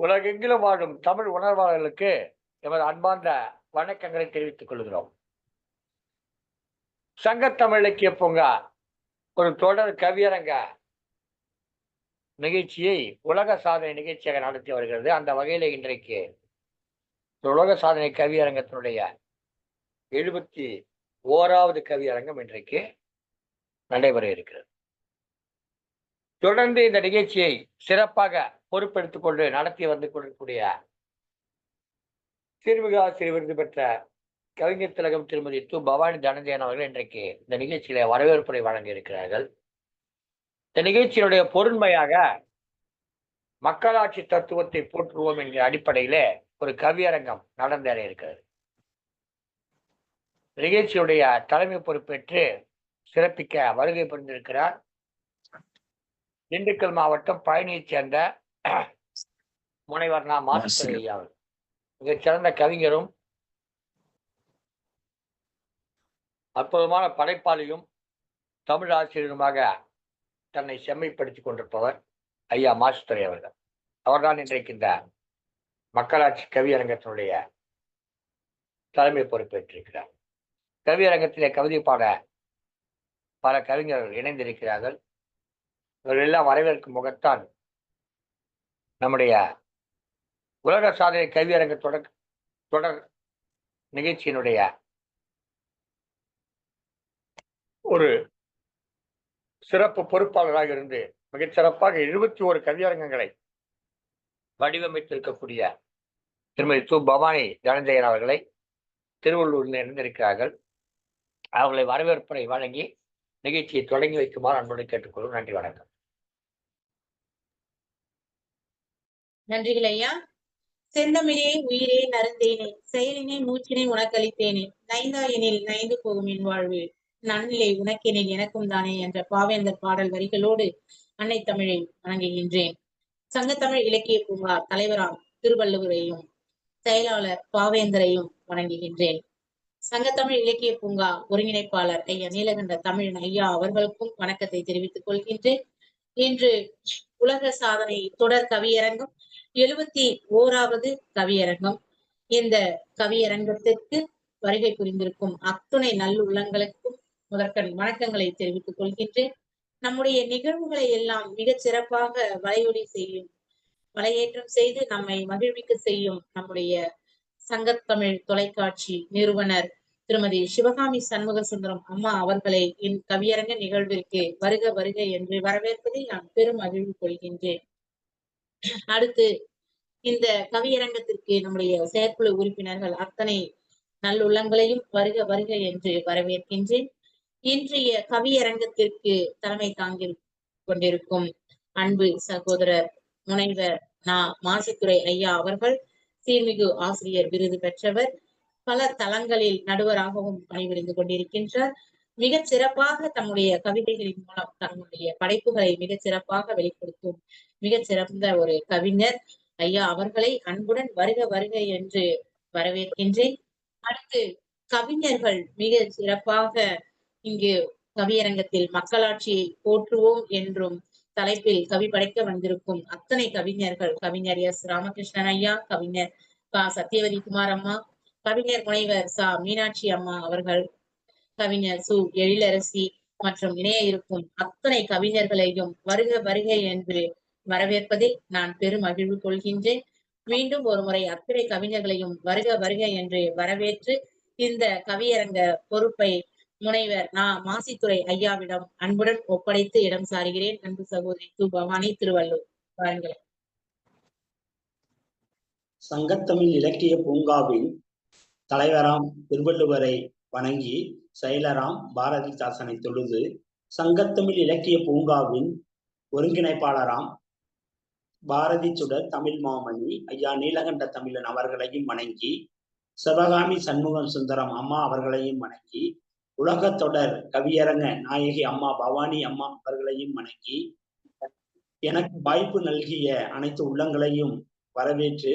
உலகெங்கிலும் வாழும் தமிழ் உணர்வாளர்களுக்கு எமது அன்பார்ந்த வணக்கங்களை தெரிவித்துக் கொள்கிறோம். சங்கத்தமிழ் இலக்கிய பூங்கா ஒரு தொடர் கவியரங்க நிகழ்ச்சியை உலக சாதனை நிகழ்ச்சியாக நடத்தி வருகிறது. அந்த வகையில இன்றைக்கு உலக சாதனை கவியரங்கத்தினுடைய 71வது கவியரங்கம் இன்றைக்கு நடைபெற இருக்கிறது. தொடர்ந்து இந்த நிகழ்ச்சியை சிறப்பாக பொறுப்பெடுத்துக் கொண்டு நடத்தி வந்து கொண்டிருக்கூடிய சிறுமிகாசிரியர் விருது பெற்ற கவிஞர் திலகம் திருமதி து. பவானி தனஞ்சயன் அவர்கள் இன்றைக்கு இந்த நிகழ்ச்சியில வரவேற்புரை வழங்க இருக்கிறார்கள். இந்த நிகழ்ச்சியினுடைய பொருண்மையாக மக்களாட்சி தத்துவத்தை போற்றுவோம் என்கிற அடிப்படையிலே ஒரு கவியரங்கம் நடந்தேற இருக்கிறது. நிகழ்ச்சியுடைய தலைமை பொறுப்பேற்று சிறப்பிக்க வருகை புரிந்திருக்கிறார் திண்டுக்கல் மாவட்டம் பழனியைச் சேர்ந்த முனைவர் நா. மாசித்துரை ஐயா அவர்கள். மிகச்சிறந்த கவிஞரும் அற்புதமான படைப்பாளியும் தமிழ் ஆசிரியருமாக தன்னை செம்மைப்படுத்திக் கொண்டிருப்பவர் ஐயா மாசித்துரை அவர்கள். அவர்தான் இன்றைக்கு இந்த மக்களாட்சி கவியரங்கத்தினுடைய தலைமை பொறுப்பேற்றிருக்கிறார். கவியரங்கத்திலே கவிதை பாட பல கவிஞர்கள் இணைந்திருக்கிறார்கள். இவர்கள் எல்லாம் வரவேற்கும் முகத்தான் நம்முடைய உலக சாதனை கவியரங்க தொடர் நிகழ்ச்சியினுடைய ஒரு சிறப்பு பொறுப்பாளராக இருந்து மிகச்சிறப்பாக 71 கவியரங்கங்களை வடிவமைத்திருக்கக்கூடிய திருமதி து. பவானி தனஞ்சயன் அவர்களை திருவள்ளூரில் இணைந்திருக்கிறார்கள். அவர்களை வரவேற்புரை வழங்கி நிகழ்ச்சியை தொடங்கி வைக்குமாறு அன்போடு கேட்டுக்கொள்வோம். நன்றி, வணக்கம். நன்றிகள் ஐயா. செந்தமிழே உயிரே நருந்தேனே, செயலினை மூச்சினை உனக்களித்தேனே, நைந்தாயனில் நைந்து போகும் என் வாழ்வு, நன்னிலை உனக்கெனில் எனக்கும் தானே என்ற பாவேந்தர் பாடல் வரிகளோடு அன்னை தமிழை வணங்குகின்றேன். சங்கத்தமிழ் இலக்கிய பூங்கா தலைவராம் திருவள்ளுவரையும் செயலாளர் பாவேந்தரையும் வணங்குகின்றேன். சங்கத்தமிழ் இலக்கிய பூங்கா ஒருங்கிணைப்பாளர் ஐயா நீலகண்ட தமிழன் ஐயா அவர்களுக்கும் வணக்கத்தை தெரிவித்துக் கொள்கின்றேன். இன்று உலக சாதனை தொடர் கவியரங்கம் 71வது கவியரங்கம். இந்த கவியரங்கத்திற்கு வருகை புரிந்திருக்கும் அத்துணை நல்லுள்ளங்களுக்கும் முதற்கண் வணக்கங்களை தெரிவித்துக் கொள்கின்றேன். நம்முடைய நிகழ்வுகளை எல்லாம் மிகச் சிறப்பாக வலையேற்றம் செய்து நம்மை மகிழ்விக்க செய்யும் நம்முடைய சங்கத்தமிழ் தொலைக்காட்சி நிறுவனர் திருமதி சிவகாமி சண்முக சுந்தரம் அம்மா அவர்களை என் கவியரங்க நிகழ்விற்கு வருக வருக என்று வரவேற்பதில் நான் பெரும் மகிழ்வு கொள்கின்றேன். அடுத்து இந்த கவியரங்கத்திற்கு நம்முடைய செயற்குழு உறுப்பினர்கள் அத்தனை நல்லுள்ளங்களையும் வருக வருக என்று வரவேற்கின்றேன். இன்றைய கவியரங்கத்திற்கு தலைமை தாங்கி கொண்டிருக்கும் அன்பு சகோதரர் முனைவர் நா. மாசித்துரை ஐயா அவர்கள் சீர்மிகு ஆசிரியர் விருது பெற்றவர். பல தளங்களில் நடுவராகவும் பணிபுரிந்து கொண்டிருக்கின்றார். மிகச் சிறப்பாக தம்முடைய கவிதைகளின் மூலம் தன்னுடைய படைப்புகளை மிகச் சிறப்பாக வெளிப்படுத்தும் மிகச் சிறந்த ஒரு கவிஞர் ஐயா அவர்களை அன்புடன் வருக வருக என்று வரவேற்கின்றேன். அடுத்து கவிஞர்கள் மிக சிறப்பாக இங்கு கவியரங்கத்தில் மக்களாட்சியை போற்றுவோம் என்றும் தலைப்பில் கவி படைக்க வந்திருக்கும் அத்தனை கவிஞர்கள், கவிஞர் எஸ். ராமகிருஷ்ணன் ஐயா, கவிஞர் க. சத்தியவதி குமார் அம்மா, கவிஞர் முனைவர் ச. மீனாட்சி அம்மா அவர்கள், கவிஞர் சு. எழிலரசி மற்றும் இணைய இருக்கும் அத்தனை கவிஞர்களையும் வருக வருக என்று வரவேற்பதில் நான் பெரும் மகிழ்வு கொள்கின்றேன். மீண்டும் ஒரு முறை அத்தனை கவிஞர்களையும் வருக வருக என்று வரவேற்று இந்த கவியரங்க பொறுப்பை முனைவர் நா. மாசித்துரை ஐயாவிடம் அன்புடன் ஒப்படைத்து இடம் சாருகிறேன். அன்பு சகோதரி து. பவானி, திருவள்ளூர். வாருங்கள். சங்கத்தமிழ் இலக்கிய பூங்காவின் தலைவராம் திருவள்ளுவரை வணங்கி செயலராம் பாரதிதாசனை தொழுது, சங்கத்தமிழ் இலக்கிய பூங்காவின் ஒருங்கிணைப்பாளராம் பாரதி சுடர் தமிழ் மாமணி ஐயா நீலகண்ட தமிழன் அவர்களையும் வணங்கி, சிவகாமி சண்முகம் சுந்தரம் அம்மா அவர்களையும் வணங்கி, உலகத் தொடர் கவியரங்க நாயகி அம்மா பவானி அம்மா அவர்களையும் வணங்கி, எனக்கு வாய்ப்பு நல்கிய அனைத்து உள்ளங்களையும் வரவேற்று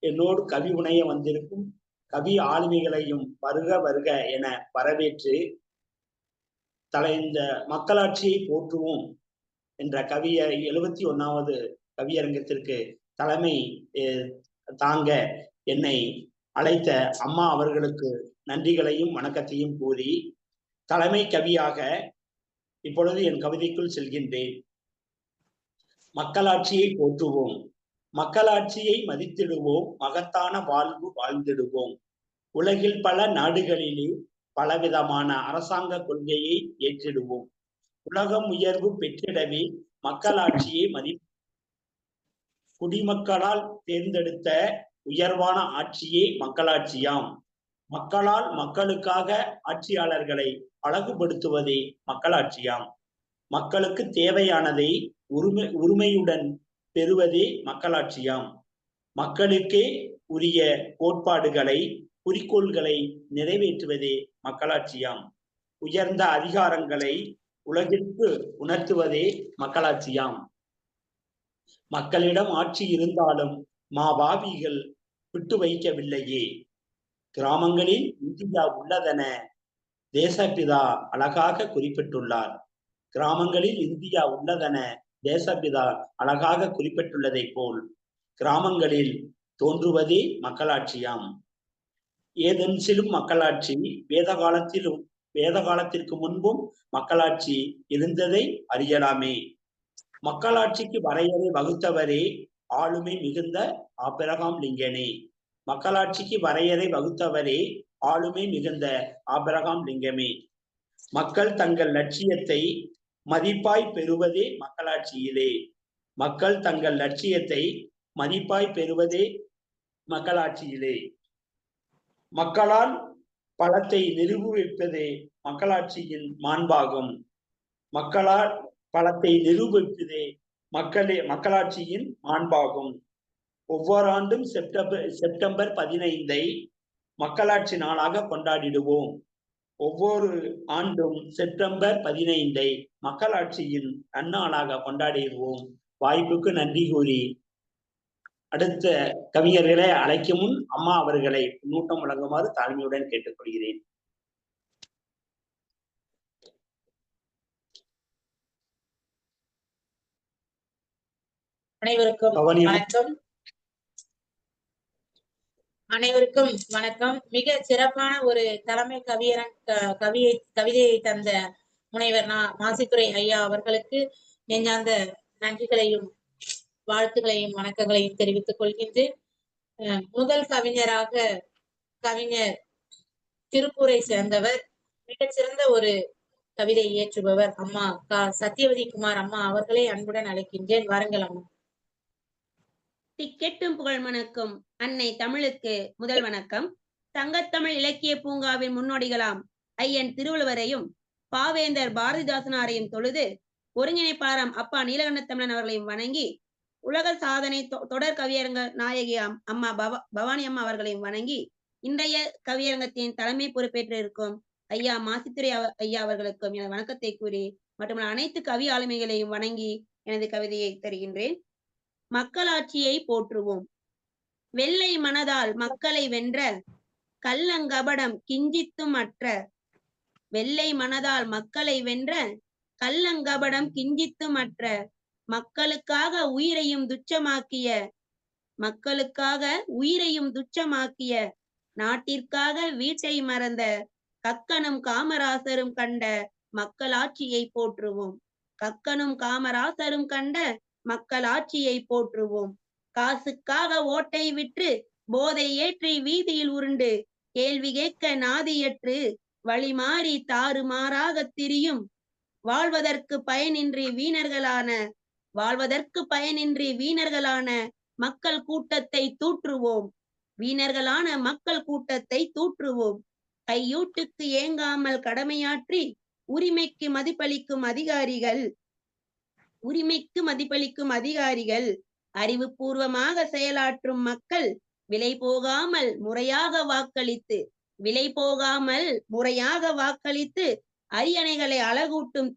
என்னோடு கவி உணைய வந்திருக்கும் கவி ஆளுமைகளையும் வருக வருக என வரவேற்று இந்த மக்களாட்சியை போற்றுவோம் என்ற 71வது கவியரங்கத்திற்கு தலைமை தாங்க என்னை அழைத்த அம்மா அவர்களுக்கு நன்றிகளையும் வணக்கத்தையும் கூறி தலைமை கவியாக இப்பொழுது என் கவிதைக்குள் செல்கின்றேன். மக்களாட்சியை போற்றுவோம், மக்களாட்சியை மதித்திடுவோம், மகத்தான வாழ்வு வாழ்ந்திடுவோம். உலகில் பல நாடுகளிலே பலவிதமான அரசாங்க கொள்கையை ஏற்றிடுவோம். உலகம் உயர்வு பெற்றிடவே மக்களாட்சியை குடிமக்களால் தேர்ந்தெடுத்த உயர்வான ஆட்சியே மக்களாட்சியாம். மக்களால் மக்களுக்காக ஆட்சியாளர்களை அழகுபடுத்துவதே மக்களாட்சியாம். மக்களுக்கு தேவையானதை உரிமையுடன் பெறுவதே மக்களாட்சியாம். மக்களுக்கே உரிய கோட்பாடுகளை குறிக்கோள்களை நிறைவேற்றுவதே மக்களாட்சியாம். உயர்ந்த அதிகாரங்களை உலகிற்கு உணர்த்துவதே மக்களாட்சியாம். மக்களிடம் ஆட்சி இருந்தாலும் மாபாவிகள் விட்டு வைக்கவில்லையே. கிராமங்களில் இந்தியா உள்ளதென தேசப்பிதா அழகாக குறிப்பிட்டுள்ளார். கிராமங்களில் இந்தியா உள்ளதென தேசப்பிதா அழகாக குறிப்பிட்டுள்ளதை போல் கிராமங்களில் தோன்றுவதே மக்களாட்சியாம். ஏதென்சிலும் மக்களாட்சி வேத காலத்திற்கு முன்பும் மக்களாட்சி இருந்ததை அறியலாமே. மக்களாட்சிக்கு வரையறை வகுத்தவரே ஆளுமை மிகுந்த ஆபிரகாம் லிங்கனே. மக்களாட்சிக்கு வரையறை வகுத்தவரே ஆளுமை மிகுந்த ஆபிரகாம் லிங்கமே. மக்கள் தங்கள் லட்சியத்தை மதிப்பாய் பெறுவதே மக்களாட்சியிலே. மக்கள் தங்கள் லட்சியத்தை மதிப்பாய் பெறுவதே மக்களாட்சியிலே. மக்களால் பலத்தை நிரூபிப்பதே மக்களாட்சியின் மாண்பாகும். மக்களால் பலத்தை நிரூபிப்பதே மக்களாட்சியின் மாண்பாகும். ஒவ்வொரு ஆண்டும் செப்டம்பர் 15 மக்களாட்சி நாளாக கொண்டாடிடுவோம். ஒவ்வொரு ஆண்டும் செப்டம்பர் 15 மக்களாட்சியின் நன்னாளாக கொண்டாடிடுவோம். வாய்ப்புக்கு நன்றி கூறி அடுத்த கவிஞர்களை அழைக்கும் முன் அம்மா அவர்களை பின்னூட்டம் வழங்குமாறு தாழ்மையுடன் கேட்டுக்கொள்கிறேன். அனைவருக்கும் வணக்கம். மிக சிறப்பான ஒரு தலைமை கவிதையை தந்த முனைவர் மாசித்துரை ஐயா அவர்களுக்கு நெஞ்சார்ந்த நன்றிகளையும் வாழ்த்துக்களையும் வணக்கங்களையும் தெரிவித்துக் கொள்கின்றேன். முதல் கவிஞராக கவிஞர் திருப்பூரை சேர்ந்தவர், மிகச்சிறந்த ஒரு கவிதை இயற்றுபவர் அம்மா சத்யவதி குமார் அம்மா அவர்களை அன்புடன் அழைக்கின்றேன். வாருங்கள் அம்மா. திக்கெட்டும் புகழ் மணக்கும் அன்னை தமிழுக்கு முதல் வணக்கம். சங்கத்தமிழ் இலக்கிய பூங்காவின் முன்னோடிகளாம் ஐயன் திருவள்ளுவரையும் பாவேந்தர் பாரதிதாசனாரையும் தொழுது ஒருங்கிணைப்பாளராம் அப்பா நீலகண்ட தமிழன் அவர்களையும் வணங்கி உலக சாதனை தொடர் கவியரங்க நாயகியாம் அம்மா பவானி அம்மா அவர்களையும் வணங்கி இன்றைய கவியரங்கத்தின் தலைமை பொறுப்பேற்று இருக்கும் ஐயா மாசித்துரை ஐயா அவர்களுக்கும் எனது வணக்கத்தை கூறி மற்றும் அனைத்து கவி ஆளுமைகளையும் வணங்கி எனது கவிதையை தருகின்றேன். மக்களாட்சியை போற்றுவோம். வெள்ளை மனதால் மக்களை வென்ற கள்ளங்கபடம் கிஞ்சித்தும் அற்ற. வெள்ளை மனதால் மக்களை வென்ற கள்ளங்கபடம் கிஞ்சித்தும் அற்ற. மக்களுக்காக உயிரையும் துச்சமாக்கிய நாட்டிற்காக வீட்டை மறந்த கக்கனும் காமராசரும் கண்ட மக்களாட்சியை போற்றுவோம். கக்கனும் காமராசரும் கண்ட மக்களாட்சியை போற்றுவோம். காசுக்காக ஓட்டை விற்று போதை ஏற்றி வீதியில் உருண்டு கேள்வி கேட்க நாதியற்று வழி மாறி தாறுமாறாக திரியும் வாழ்வதற்கு பயனின்றி வீணர்களான மக்கள் கூட்டத்தை தூற்றுவோம். வீணர்களான மக்கள் கூட்டத்தை தூற்றுவோம். கையூட்டுக்கு ஏங்காமல் கடமையாற்றி உரிமைக்கு மதிப்பளிக்கும் அதிகாரிகள் அறிவுபூர்வமாக செயலாற்றும் மக்கள் விலை போகாமல் முறையாக வாக்களித்து அரியணைகளை அழகூட்டும்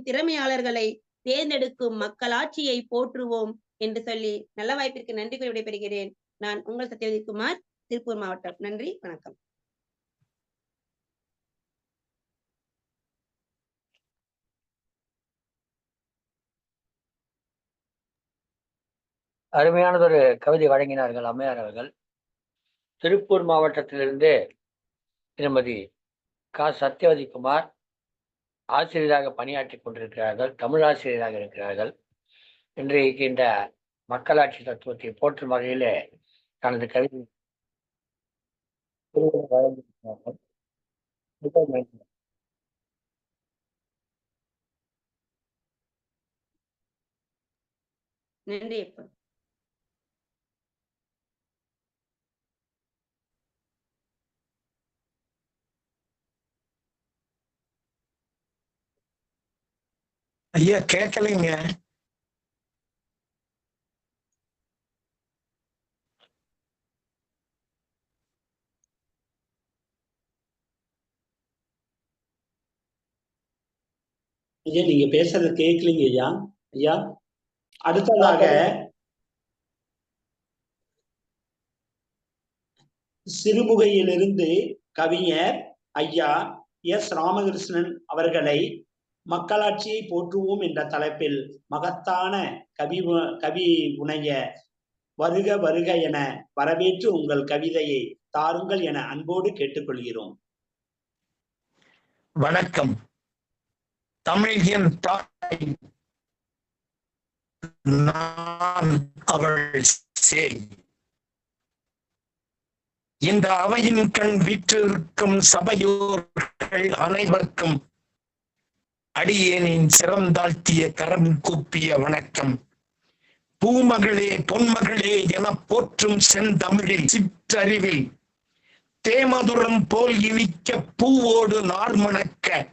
திறமையாளர்களை தேர்ந்தெடுக்கும் மக்களாட்சியை போற்றுவோம் என்று சொல்லி நல்ல வாய்ப்பிற்கு நன்றி கூறி விடைபெறுகிறேன். நான் உங்கள் சத்யவதி குமார், திருப்பூர் மாவட்டம். நன்றி, வணக்கம். அருமையானதொரு கவிதை வழங்கினார்கள் அம்மையார் அவர்கள். திருப்பூர் மாவட்டத்திலிருந்து திருமதி சத்யவதி குமார் ஆசிரியராக பணியாற்றி கொண்டிருக்கிறார்கள், தமிழ் ஆசிரியராக இருக்கிறார்கள். இன்றைக்கு இந்த மக்களாட்சி தத்துவத்தை போற்றும் வகையிலே தனது கவிதை வழங்கியிருக்கிறார்கள். நன்றி அப்பா. ஐயா கேட்கலைங்க. ஐயா நீங்க பேசுறது கேட்கலீங்க ஐயா. ஐயா அடுத்ததாக சிறுமுகையிலிருந்து கவிஞர் ஐயா எஸ் ராமகிருஷ்ணன் அவர்களை மக்களாட்சியை போற்றுவோம் என்ற தலைப்பில் மகத்தான கவி புனைய வருக வருக என வரவேற்று உங்கள் கவிதையை தாருங்கள் என அன்போடு கேட்டுக்கொள்கிறோம். வணக்கம். தமிழ் என் தாய், நான் அவள் சேய். இந்த அவையின் கண் வீற்றிருக்கும் சபையோர்கள் அனைவருக்கும் அடியேனின் சிறந்தாழ்த்திய கரம் கூப்பிய வணக்கம். பூமகளே பொன்மகளே என போற்றும் செந்தமிழில் சிற்றறிவில் தேமதுரம் போல் இனிக்க பூவோடு நார்மணக்க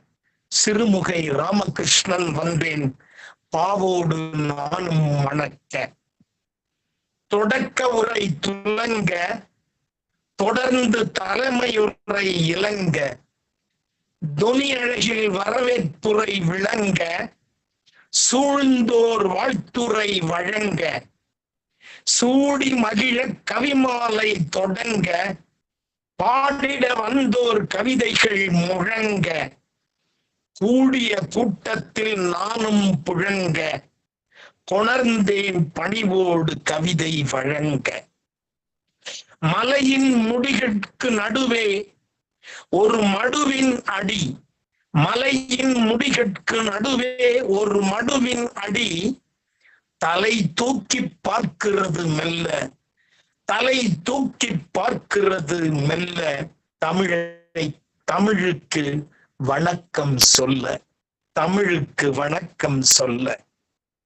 சிறுமுகை ராமகிருஷ்ணன் வந்தேன் பாவோடு நானும் மணக்க. தொடக்க உரை துலங்க தொடர்ந்து தலைமையுரை இளங்க துணி அழகில் வரவேற்புரை விளங்க சூழ்ந்தோர் வாழ்த்துரை வழங்க சூடி மகிழ கவிமாலை தொடங்க பாடிட வந்தோர் கவிதைகள் முழங்க கூடிய கூட்டத்தில் நானும் புழங்க கொணர்ந்தேன் பணிவோடு கவிதை வழங்க. மலையின் முடிகளுக்கு நடுவே ஒரு மடுவின் அடி, மலையின் முடிகளுக்கு நடுவே ஒரு மடுவின் அடி தலை தூக்கி பார்க்கிறது மெல்ல, தலை தூக்கி பார்க்கிறது மெல்ல தமிழுக்கு வணக்கம் சொல்ல, தமிழுக்கு வணக்கம் சொல்ல.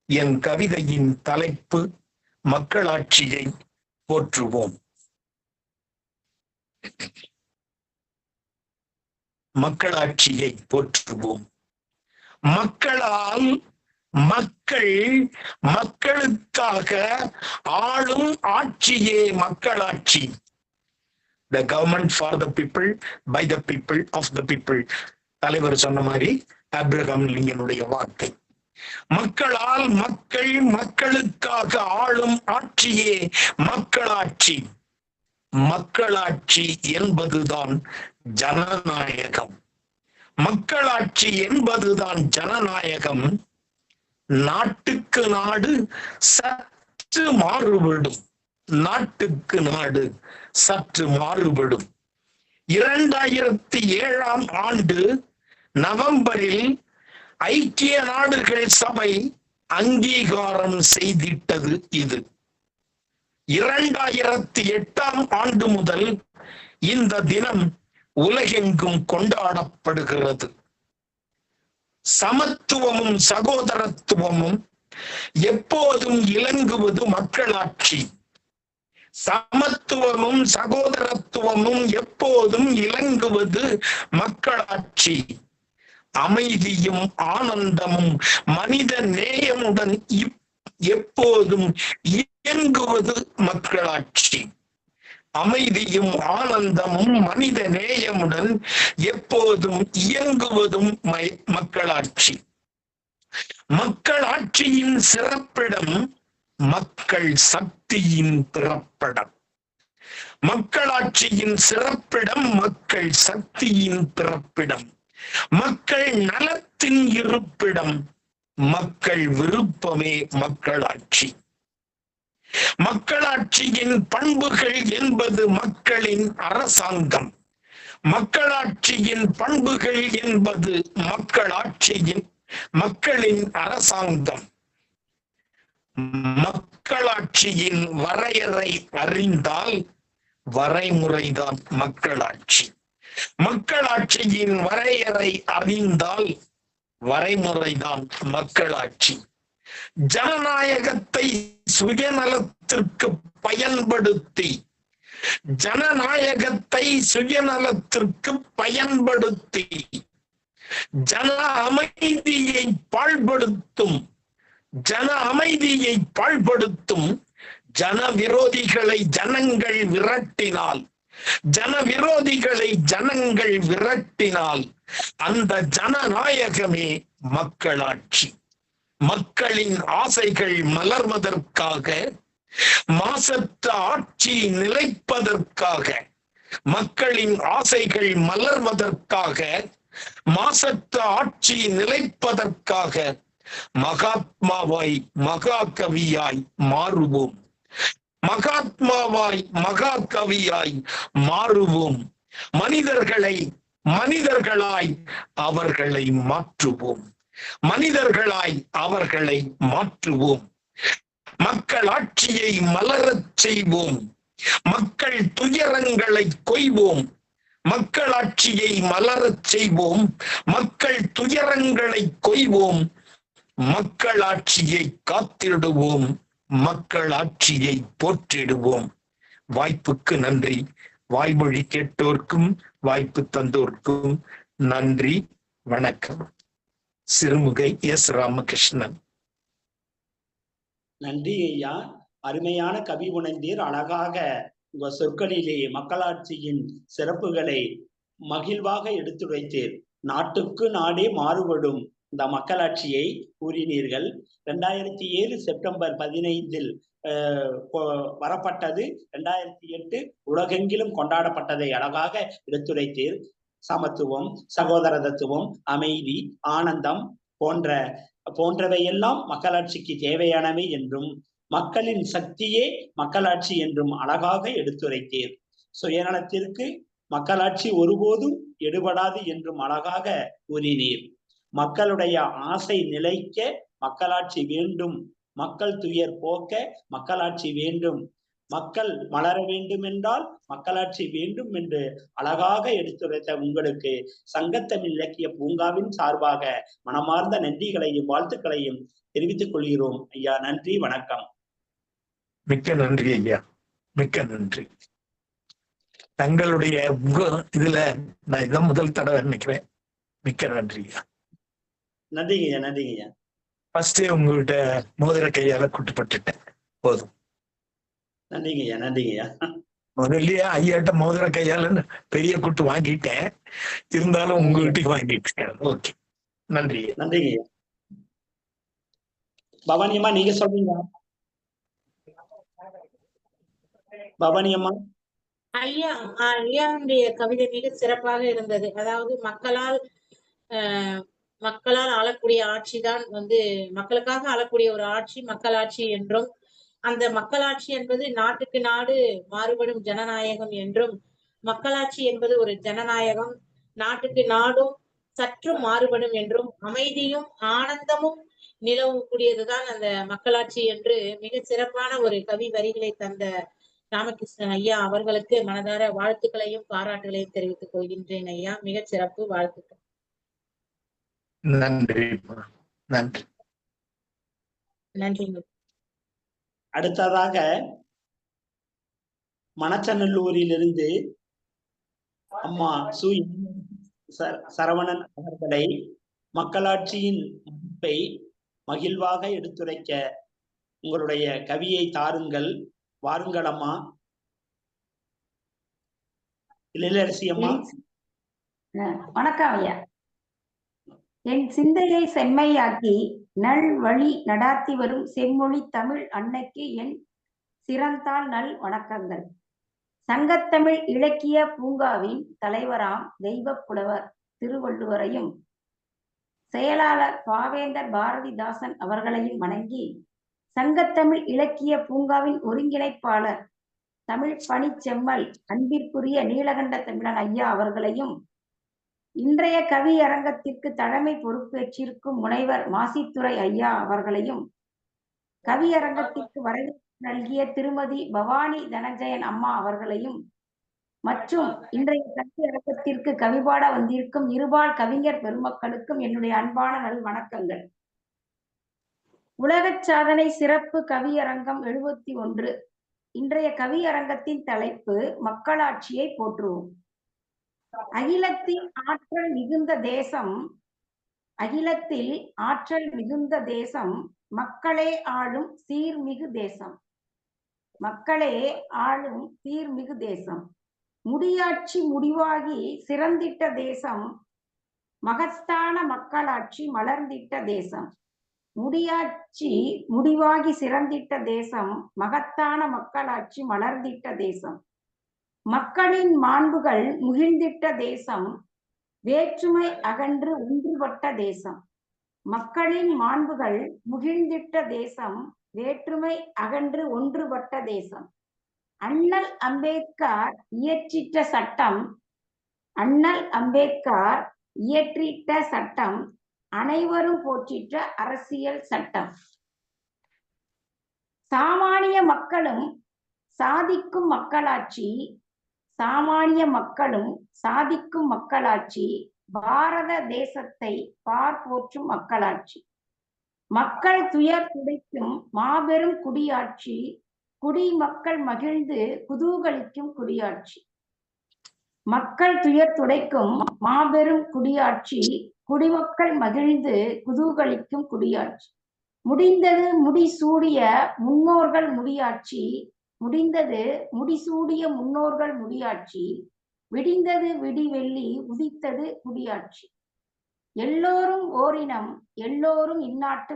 என் கவிதையின் தலைப்பு மக்களாட்சியை போற்றுவோம். மக்களாட்சியை போற்றுவோம். மக்களால் மக்கள், மக்களுக்காக ஆளும் ஆட்சியே மக்களாட்சி. The government for the people, by the people, of the people. தலைவர் சொன்ன மாதிரி ஆபிரகாம் லிங்கனுடைய வார்த்தை. மக்களால் மக்கள், மக்களுக்காக ஆளும் ஆட்சியே மக்களாட்சி. மக்களாட்சி என்பதுதான் ஜனநாயகம். மக்களாட்சி என்பதுதான் ஜனநாயகம். நாட்டுக்கு நாடு சற்று மாறுபடும், நாட்டுக்கு நாடு சற்று மாறுபடும். 2007 ஆண்டு நவம்பரில் ஐக்கிய நாடுகள் சபை அங்கீகாரம் செய்திட்டது இது. 2008 ஆண்டு முதல் இந்த தினம் உலகெங்கும் கொண்டாடப்படுகிறது. சமத்துவமும் சகோதரத்துவமும் எப்போதும் இலங்குவது மக்களாட்சி. சமத்துவமும் சகோதரத்துவமும் எப்போதும் இலங்குவது மக்களாட்சி. அமைதியும் ஆனந்தமும் மனித நேயமுடன் எப்போதும் இயங்குவது மக்களாட்சி. அமைதியும் ஆனந்தமும் மனித நேயமுடன் எப்போதும் இயங்குவதும் மக்களாட்சி. மக்களாட்சியின் சிறப்பிடம் மக்கள் சக்தியின் பிறப்பிடம். மக்களாட்சியின் சிறப்பிடம் மக்கள் சக்தியின் பிறப்பிடம். மக்கள் நலத்தின் இருப்பிடம் மக்கள் விருப்பமே மக்களாட்சி. மக்களாட்சியின் பண்புகள் என்பது மக்களின் அரசாங்கம். மக்களாட்சியின் பண்புகள் என்பது மக்களின் அரசாங்கம். மக்களாட்சியின் வரையறை அறிந்தால் வரைமுறைதான் மக்களாட்சி. மக்களாட்சியின் வரையறை அறிந்தால் வரைமுறைதான் மக்களாட்சி. ஜனநாயகத்தை சுயநலத்திற்கு பயன்படுத்தி ஜன அமைதியை பாழ்படுத்தும் ஜன விரோதிகளை ஜனங்கள் விரட்டினால் அந்த ஜனநாயகமே மக்களாட்சி. மக்களின் ஆசைகள் மலர்வதற்காக, மாசற்ற ஆட்சி நிலைப்பதற்காக, மக்களின் ஆசைகள் மலர்வதற்காக, மாசற்ற ஆட்சி நிலைப்பதற்காக மகாத்மாவாய் மகாகவியாய் மாறுவோம். மகாகவியாய் மாறுவோம். மனிதர்களாய் அவர்களை மாற்றுவோம். மக்களாட்சியை மலரச் செய்வோம். மக்கள் துயரங்களை கொய்வோம். மக்களாட்சியை மலரச் செய்வோம். மக்கள் துயரங்களை கொய்வோம். மக்களாட்சியை காத்திடுவோம். மக்களாட்சியை போற்றிடுவோம். வாய்ப்புக்கு நன்றி. வாய்மொழி கேட்டோர்க்கும் வாய்ப்பு தந்தோர்க்கும் நன்றி. வணக்கம். சிறுமுகை எஸ். ராமகிருஷ்ணன். நன்றி ஐயா. அருமையான கவி புனைந்தீர். அழகாக உங்க சொற்களிலே மக்களாட்சியின் சிறப்புகளை மகிழ்வாக எடுத்துரைத்தீர். நாட்டுக்கு நாடே மாறுபடும் இந்த மக்களாட்சியை கூறினீர்கள். 2007 செப்டம்பர் 15 வரப்பட்டது. 2008 உலகெங்கிலும் கொண்டாடப்பட்டதை அழகாக எடுத்துரைத்தீர். சமத்துவம், சகோதரத்துவம், அமைதி, ஆனந்தம் போன்றவையெல்லாம் மக்களாட்சிக்கு தேவையானவை என்றும், மக்களின் சக்தியே மக்களாட்சி என்றும் அழகாக எடுத்துரைத்தீர். சுயநலத்திற்கு மக்களாட்சி ஒருபோதும் எடுபடாது என்றும் அழகாக கூறினீர். மக்களுடைய ஆசை நிலைக்க மக்களாட்சி வேண்டும். மக்கள் துயர் போக்க மக்களாட்சி வேண்டும். மக்கள் மலர வேண்டும் என்றால் மக்களாட்சி வேண்டும் என்று அழகாக எடுத்துரைத்த உங்களுக்கு சங்கத்தமிழ் இலக்கிய பூங்காவின் சார்பாக மனமார்ந்த நன்றிகளையும் வாழ்த்துக்களையும் தெரிவித்துக் கொள்கிறோம் ஐயா. நன்றி, வணக்கம். மிக்க நன்றி ஐயா, மிக்க நன்றி. தங்களுடைய இதுல நான் இதான் முதல் தடவை நினைக்கிறேன். மிக்க நன்றி ஐயா. நன்றிங்க ஐயா, நன்றிங்க ஐயா. ஃபர்ஸ்டே உங்கள்கிட்ட மோதிர கையால குட்டுப்பட்டுட்டேன். போதும். நன்றிங்க ஐயா, நன்றிங்க ஐயா. முதல்லயே ஐயாட்ட மோதிர கையால பெரிய குட்டு வாங்கிட்டேன். இருந்தாலும் உங்ககிட்ட வாங்கிட்டேன். ஓகே, நன்றி. நன்றிங்க ஐயா. பவானியம்மா, நீங்க சொல்றீங்க. பவானியம்மா. ஐயாவுடைய கவிதை மிக சிறப்பாக இருந்தது. அதாவது மக்களால் ஆளக்கூடிய ஆட்சி தான் மக்களுக்காக ஆளக்கூடிய ஒரு ஆட்சி மக்களாட்சி என்றும், அந்த மக்களாட்சி என்பது நாட்டுக்கு நாடு மாறுபடும் ஜனநாயகம் என்றும், மக்களாட்சி என்பது ஒரு ஜனநாயகம், நாட்டுக்கு நாடும் சற்று மாறுபடும் என்றும், அமைதியும் ஆனந்தமும் நிலவக்கூடியதுதான் அந்த மக்களாட்சி என்று மிக சிறப்பான ஒரு கவி வரிகளை தந்த ராமகிருஷ்ணன் ஐயா அவர்களுக்கு மனதார வாழ்த்துக்களையும் பாராட்டுகளையும் தெரிவித்துக் கொள்கின்றேன் ஐயா. மிகச் சிறப்பு, வாழ்த்துக்கள். நன்றி, நன்றி, நன்றிங்க. அடுத்ததாக மணச்சநல்லூரிலிருந்து அம்மா சு சரவணன் அவர்களை மக்களாட்சியின் மதிப்பை மகிழ்வாக எடுத்துரைக்க உங்களுடைய கவியை தாருங்கள். வாருங்கள் அம்மா. இளரசி அம்மா. வணக்கம் ஐயா. என் சிந்தையை செம்மையாக்கி நல் வழி நடாத்தி வரும் செம்மொழி தமிழ் அன்னைக்கு என் சிறந்தால் நல் வணக்கங்கள். சங்கத்தமிழ் இலக்கிய பூங்காவின் தலைவராம் தெய்வ புலவர் திருவள்ளுவரையும் செயலாளர் பாவேந்தர் பாரதிதாசன் அவர்களையும் வணங்கி சங்கத்தமிழ் இலக்கிய பூங்காவின் ஒருங்கிணைப்பாளர் தமிழ் பணிச்செம்மல் அன்பிற்குரிய நீலகண்ட தமிழன் ஐயா அவர்களையும், இன்றைய கவி அரங்கத்திற்கு தலைமை பொறுப்பேற்றிருக்கும் முனைவர் மாசித்துறை ஐயா அவர்களையும், கவியரங்கத்திற்கு வரவேற்பு நல்கிய திருமதி பவானி தனஞ்சயன் அம்மா அவர்களையும், மற்றும் இன்றைய கவியரங்கத்திற்கு கவிபாட வந்திருக்கும் இருபால் கவிஞர் பெருமக்களுக்கும் என்னுடைய அன்பான நல் வணக்கங்கள். உலக சாதனை சிறப்பு கவியரங்கம் 71. இன்றைய கவியரங்கத்தின் தலைப்பு மக்களாட்சியை போற்றுவோம். அகிலத்தில் ஆற்றல் மிகுந்த தேசம் மக்களே ஆளும் சீர்மிகு தேசம். முடியாட்சி முடிவாகி சிறந்திட்ட தேசம் மகத்தான மக்களாட்சி மலர்ந்திட்ட தேசம். முடியாட்சி முடிவாகி சிறந்திட்ட தேசம் மகத்தான மக்களாட்சி மலர்ந்திட்ட தேசம். மக்களின் மாண்புகள் முகிழ்ந்திட்ட தேசம் வேற்றுமை அகன்று ஒன்றுபட்ட தேசம். மக்களின் மாண்புகள் முகிழ்ந்திட்ட தேசம் வேற்றுமை அகன்று ஒன்றுபட்ட தேசம். அண்ணல் அம்பேத்கர் இயற்றிட்ட சட்டம் அனைவரும் போற்றிட்ட அரசியல் சட்டம். சாமானிய மக்களும் சாதிக்கும் மக்களாட்சி பாரத தேசத்தை போற்றும் மக்களாட்சி. மக்கள் துயர் துடைக்கும் மாபெரும் குடியாட்சி குடிமக்கள் மகிழ்ந்து குதூகலிக்கும் குடியாட்சி. மக்கள் துயர் துடைக்கும் மாபெரும் குடியாட்சி குடிமக்கள் மகிழ்ந்து குதூகலிக்கும் குடியாட்சி. முடிந்தது முடிசூடிய முன்னோர்கள் முடியாட்சி. விடிந்தது விடிவெள்ளி உதித்தது குடியாட்சி. எல்லோரும் ஓரினம் எல்லோரும் இந்நாட்டு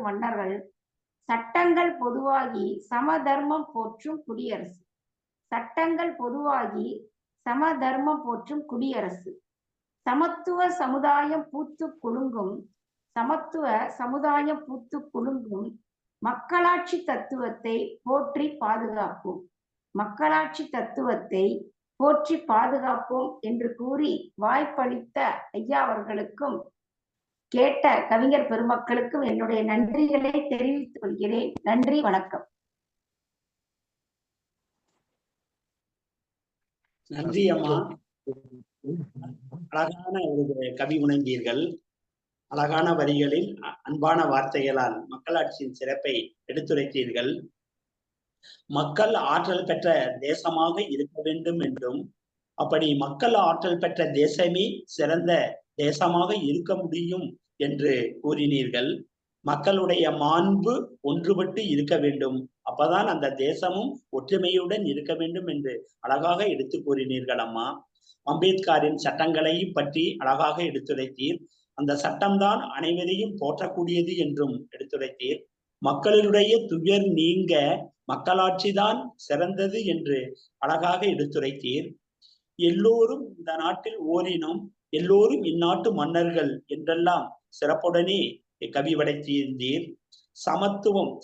மன்னர்கள். சட்டங்கள் பொதுவாகி சமதர்மம் போற்றும் குடியரசு. சமத்துவ சமுதாயம் பூத்து குலுங்கும் மக்களாட்சி தத்துவத்தை போற்றி பாதுகாப்போம் என்று கூறி வாய்ப்பளித்த ஐயா அவர்களுக்கும் கேட்ட கவிஞர் பெருமக்களுக்கும் என்னுடைய நன்றிகளை தெரிவித்துக் கொள்கிறேன். நன்றி, வணக்கம். நன்றி அம்மா. அழகான ஒரு கவி உணர்ந்தீர்கள். அழகான வரிகளில் அன்பான வார்த்தைகளால் மக்களாட்சியின் சிறப்பை எடுத்துரைத்தீர்கள். மக்கள் ஆற்றல் பெற்ற தேசமாக இருக்க வேண்டும் என்றும், அப்படி மக்கள் ஆற்றல் பெற்ற தேசமே சிறந்த தேசமாக இருக்க முடியும் என்று கூறினீர்கள். மக்களுடைய மாண்பு ஒன்றுபட்டு இருக்க வேண்டும், அப்பதான் அந்த தேசமும் ஒற்றுமையுடன் இருக்க வேண்டும் என்று அழகாக எடுத்து கூறினீர்கள் அம்மா. அம்பேத்கரின் சட்டங்களை பற்றி அழகாக எடுத்துரைத்தீர். அந்த சட்டம்தான் அனைவரையும் போற்றக்கூடியது என்றும் எடுத்துரைத்தீர். மக்களுடைய துயர் நீங்க மக்களாட்சிதான் சிறந்தது என்று அழகாக எடுத்துரைத்தீர். எல்லோரும் இந்த நாட்டில் ஓரினம், எல்லோரும் இந்நாட்டு மன்னர்கள் என்றெல்லாம் சிறப்புடனே கவி படைத்திருந்தீர்.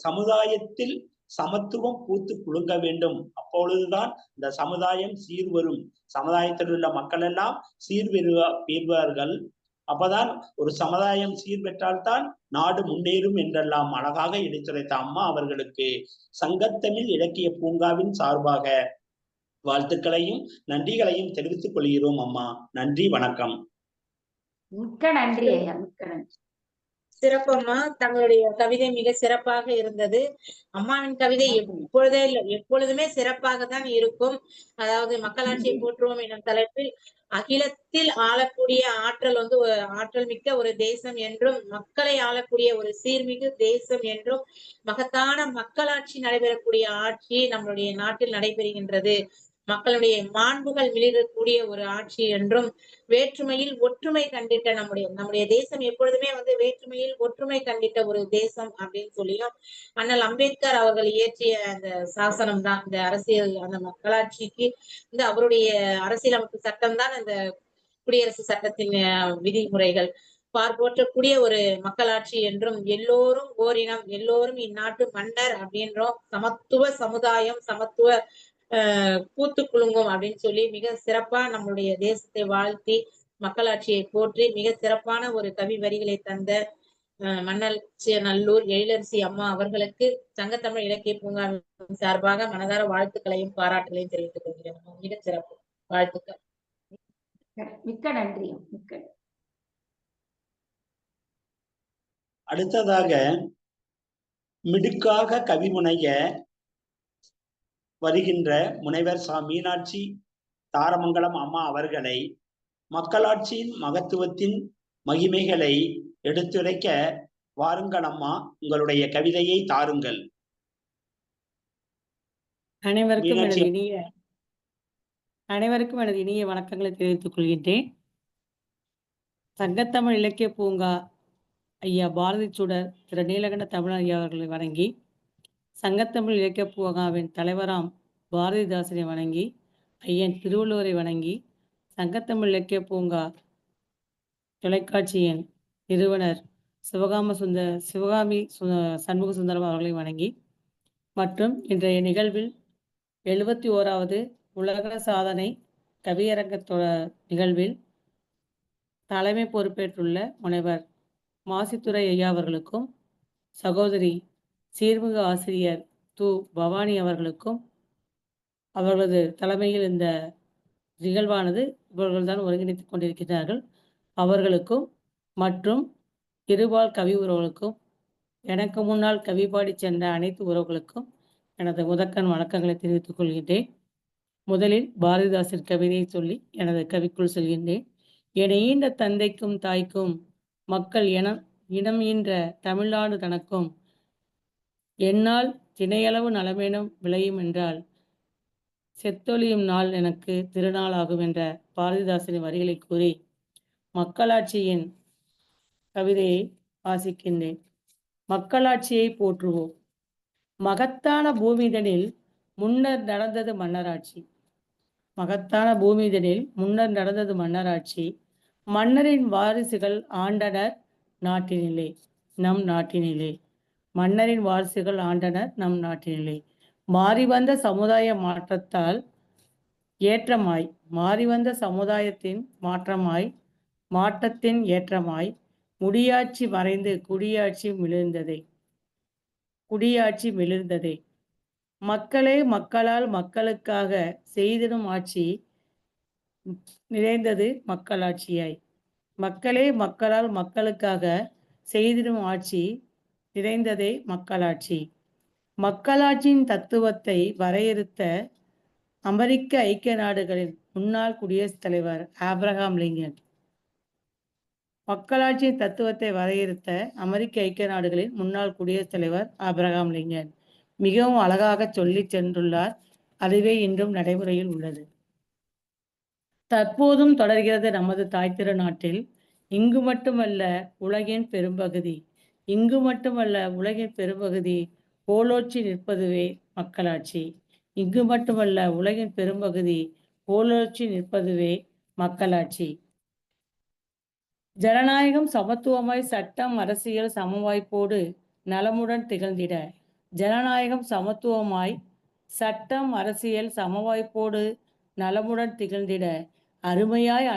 சமுதாயத்தில் சமத்துவம் பூத்து குலுங்க வேண்டும், அப்பொழுதுதான் இந்த சமுதாயம் சீர்வரும். சமுதாயத்தில் உள்ள மக்கள் எல்லாம் சீர்பெறுவார்கள். அப்பதான் ஒரு சமுதாயம் சீர்பெற்றால்தான் நாடு முன்னேறும் என்றெல்லாம் அழகாக எடுத்துரைத்த அம்மா அவர்களுக்கு சங்கத்தமிழ் இலக்கிய பூங்காவின் சார்பாக வாழ்த்துக்களையும் நன்றிகளையும் தெரிவித்துக் கொள்கிறோம் அம்மா. நன்றி, வணக்கம். மிக்க நன்றி ஐயா, மிக்க நன்றி. சிறப்பம்மா, தங்களுடைய கவிதை மிக சிறப்பாக இருந்தது. அம்மாவின் கவிதை எப்பொழுதே இல்லை, எப்பொழுதுமே சிறப்பாக தான் இருக்கும். அதாவது மக்களாட்சியை போற்றுவோம் எனும் தலைப்பில் அகிலத்தில் ஆளக்கூடிய ஆற்றல் மிக்க ஒரு தேசம் என்றும், மக்களை ஆளக்கூடிய ஒரு சீர்மிகு தேசம் என்றும், மகத்தான மக்களாட்சி நடைபெறக்கூடிய ஆட்சி நம்மளுடைய நாட்டில் நடைபெறுகின்றது. மக்களுடைய மாண்புகள் மிளிரக்கூடிய ஒரு ஆட்சி என்றும், வேற்றுமையில் ஒற்றுமை கண்டிட்ட நம்முடைய தேசம் எப்பொழுதுமே வேற்றுமையில் ஒற்றுமை கண்டிட்ட ஒரு தேசம் அப்படின்னு சொல்லியும் அண்ணல் அம்பேத்கர் அவர்கள் இயற்றிய அந்த சாசனம் தான் இந்த அரசியல், அந்த மக்களாட்சிக்கு அவருடைய அரசியலமைப்பு சட்டம் தான் அந்த குடியரசு சட்டத்தின் விதிமுறைகள். பார்ப்போற்றக்கூடிய ஒரு மக்களாட்சி என்றும், எல்லோரும் ஓரினம், எல்லோரும் இந்நாட்டு மன்னர் அப்படின்றோம், சமத்துவ சமுதாயம், சமத்துவ கூத்து குலுங்கும் அப்படின்னு சொல்லி மிக சிறப்பா நம்மளுடைய தேசத்தை வாழ்த்தி மக்களாட்சியை போற்றி மிக சிறப்பான ஒரு கவி வரிகளை தந்த மன்னல் நல்லூர் எழிலரசி அம்மா அவர்களுக்கு சங்கத்தமிழ் இலக்கிய பூங்காவின் சார்பாக மனதார வாழ்த்துக்களையும் பாராட்டுகளையும் தெரிவித்துக் கொள்கிறேன். மிக சிறப்பு வாழ்த்துக்கள். மிக்க நன்றி. மிக்க அடுத்ததாக மிடுக்காக கவிமுனைய வருகின்ற முனைவர் சா மீனாட்சி தாரமங்கலம் அம்மா அவர்களை மக்களாட்சியின் மகத்துவத்தின் மகிமைகளை எடுத்துரைக்க வாருங்கள் அம்மா, உங்களுடைய கவிதையை தாருங்கள். அனைவருக்கும் எனது இனிய வணக்கங்களை தெரிவித்துக் கொள்கின்றேன். சங்கத்தமிழ் இலக்கிய பூங்கா ஐயா பாரதி சுடர் திரு நீலகண்ட தமிழர் ஐயா அவர்களை வணங்கி, சங்கத்தமிழ் இலக்கிய பூங்காவின் தலைவராம் பாரதிதாசனை வணங்கி, ஐயன் திருவள்ளுவரை வணங்கி, சங்கத்தமிழ் இலக்கிய பூங்கா தொலைக்காட்சியின் நிறுவனர் சிவகாமி சண்முக சுந்தரம் அவர்களை வணங்கி, மற்றும் இன்றைய நிகழ்வில் 71வது உலக சாதனை கவியரங்க நிகழ்வில் தலைமை பொறுப்பேற்றுள்ள முனைவர் மாசித்துறை ஐயா அவர்களுக்கும், சகோதரி சீர்மிகு ஆசிரியர் பவானி அவர்களுக்கும், அவர்களது தலைமையில் இந்த நிகழ்வானது இவர்கள்தான் ஒருங்கிணைத்துக் கொண்டிருக்கிறார்கள், அவர்களுக்கும் மற்றும் இருபால் கவி உறவுகளுக்கும், எனக்கு முன்னால் கவி பாடி சென்ற அனைத்து உறவுகளுக்கும் எனது முதற்கண் வணக்கங்களை தெரிவித்துக் கொள்கின்றேன். முதலில் பாரதிதாசன் கவிதையை சொல்லி எனது கவிக்குள் செல்கின்றேன். என ஈண்ட தந்தைக்கும் தாய்க்கும் மக்கள் இனம் ஈன்ற தமிழ்நாடு தனக்கும் என்னால் திணையளவு நலமேனும் விளையும் என்றால் செத்தொழியும் நாள் எனக்கு திருநாளாகும் என்ற பாரதிதாசனின் வரிகளை கூறி மக்களாட்சியின் கவிதையை வாசிக்கின்றேன். மக்களாட்சியை போற்றுவோம். மகத்தான பூமிதனில் முன்னர் நடந்தது மன்னராட்சி. மகத்தான பூமிதனில் முன்னர் நடந்தது மன்னராட்சி. மன்னரின் வாரிசுகள் ஆண்டனர் நாட்டினிலே, நம் நாட்டினிலே. மன்னரின் வாரிசுகள் ஆண்டனர் நம் நாட்டினிலே. மாறி வந்த சமுதாய மாற்றத்தால் ஏற்றமாய், மாறி வந்த சமுதாயத்தின் மாற்றத்தின் ஏற்றமாய் முடியாட்சி மறைந்து குடியாட்சி மிளிர்ந்ததே. மக்களே மக்களால் மக்களுக்காக செய்திடும் ஆட்சி நிறைந்தது மக்களாட்சியாய். மக்களே மக்களால் மக்களுக்காக செய்திடும் ஆட்சி நிறைந்ததே மக்களாட்சி. மக்களாட்சியின் தத்துவத்தை வரையறுத்த அமெரிக்க ஐக்கிய நாடுகளின் முன்னாள் குடியரசுத் தலைவர் ஆப்ரஹாம் லிங்கன். மக்களாட்சியின் தத்துவத்தை வரையறுத்த அமெரிக்க ஐக்கிய நாடுகளின் முன்னாள் குடியரசுத் தலைவர் ஆப்ரஹாம் லிங்கன் மிகவும் அழகாக சொல்லி சென்றுள்ளார். அதுவே இன்றும் நடைமுறையில் உள்ளது. தற்போதும் தொடர்கிறது நமது தாய் திருநாட்டில். இங்கு மட்டுமல்ல உலகின் பெரும்பகுதி கோலோச்சி நிற்பதுவே மக்களாட்சி. இங்கு மட்டுமல்ல உலகின் பெரும்பகுதி கோலோச்சி நிற்பதுவே மக்களாட்சி. ஜனநாயகம் சமத்துவமாய் சட்டம் அரசியல் சமவாய்ப்போடு நலமுடன் திகழ்ந்திட. ஜனநாயகம் சமத்துவமாய் சட்டம் அரசியல் சமவாய்ப்போடு நலமுடன் திகழ்ந்திட அருமையாய்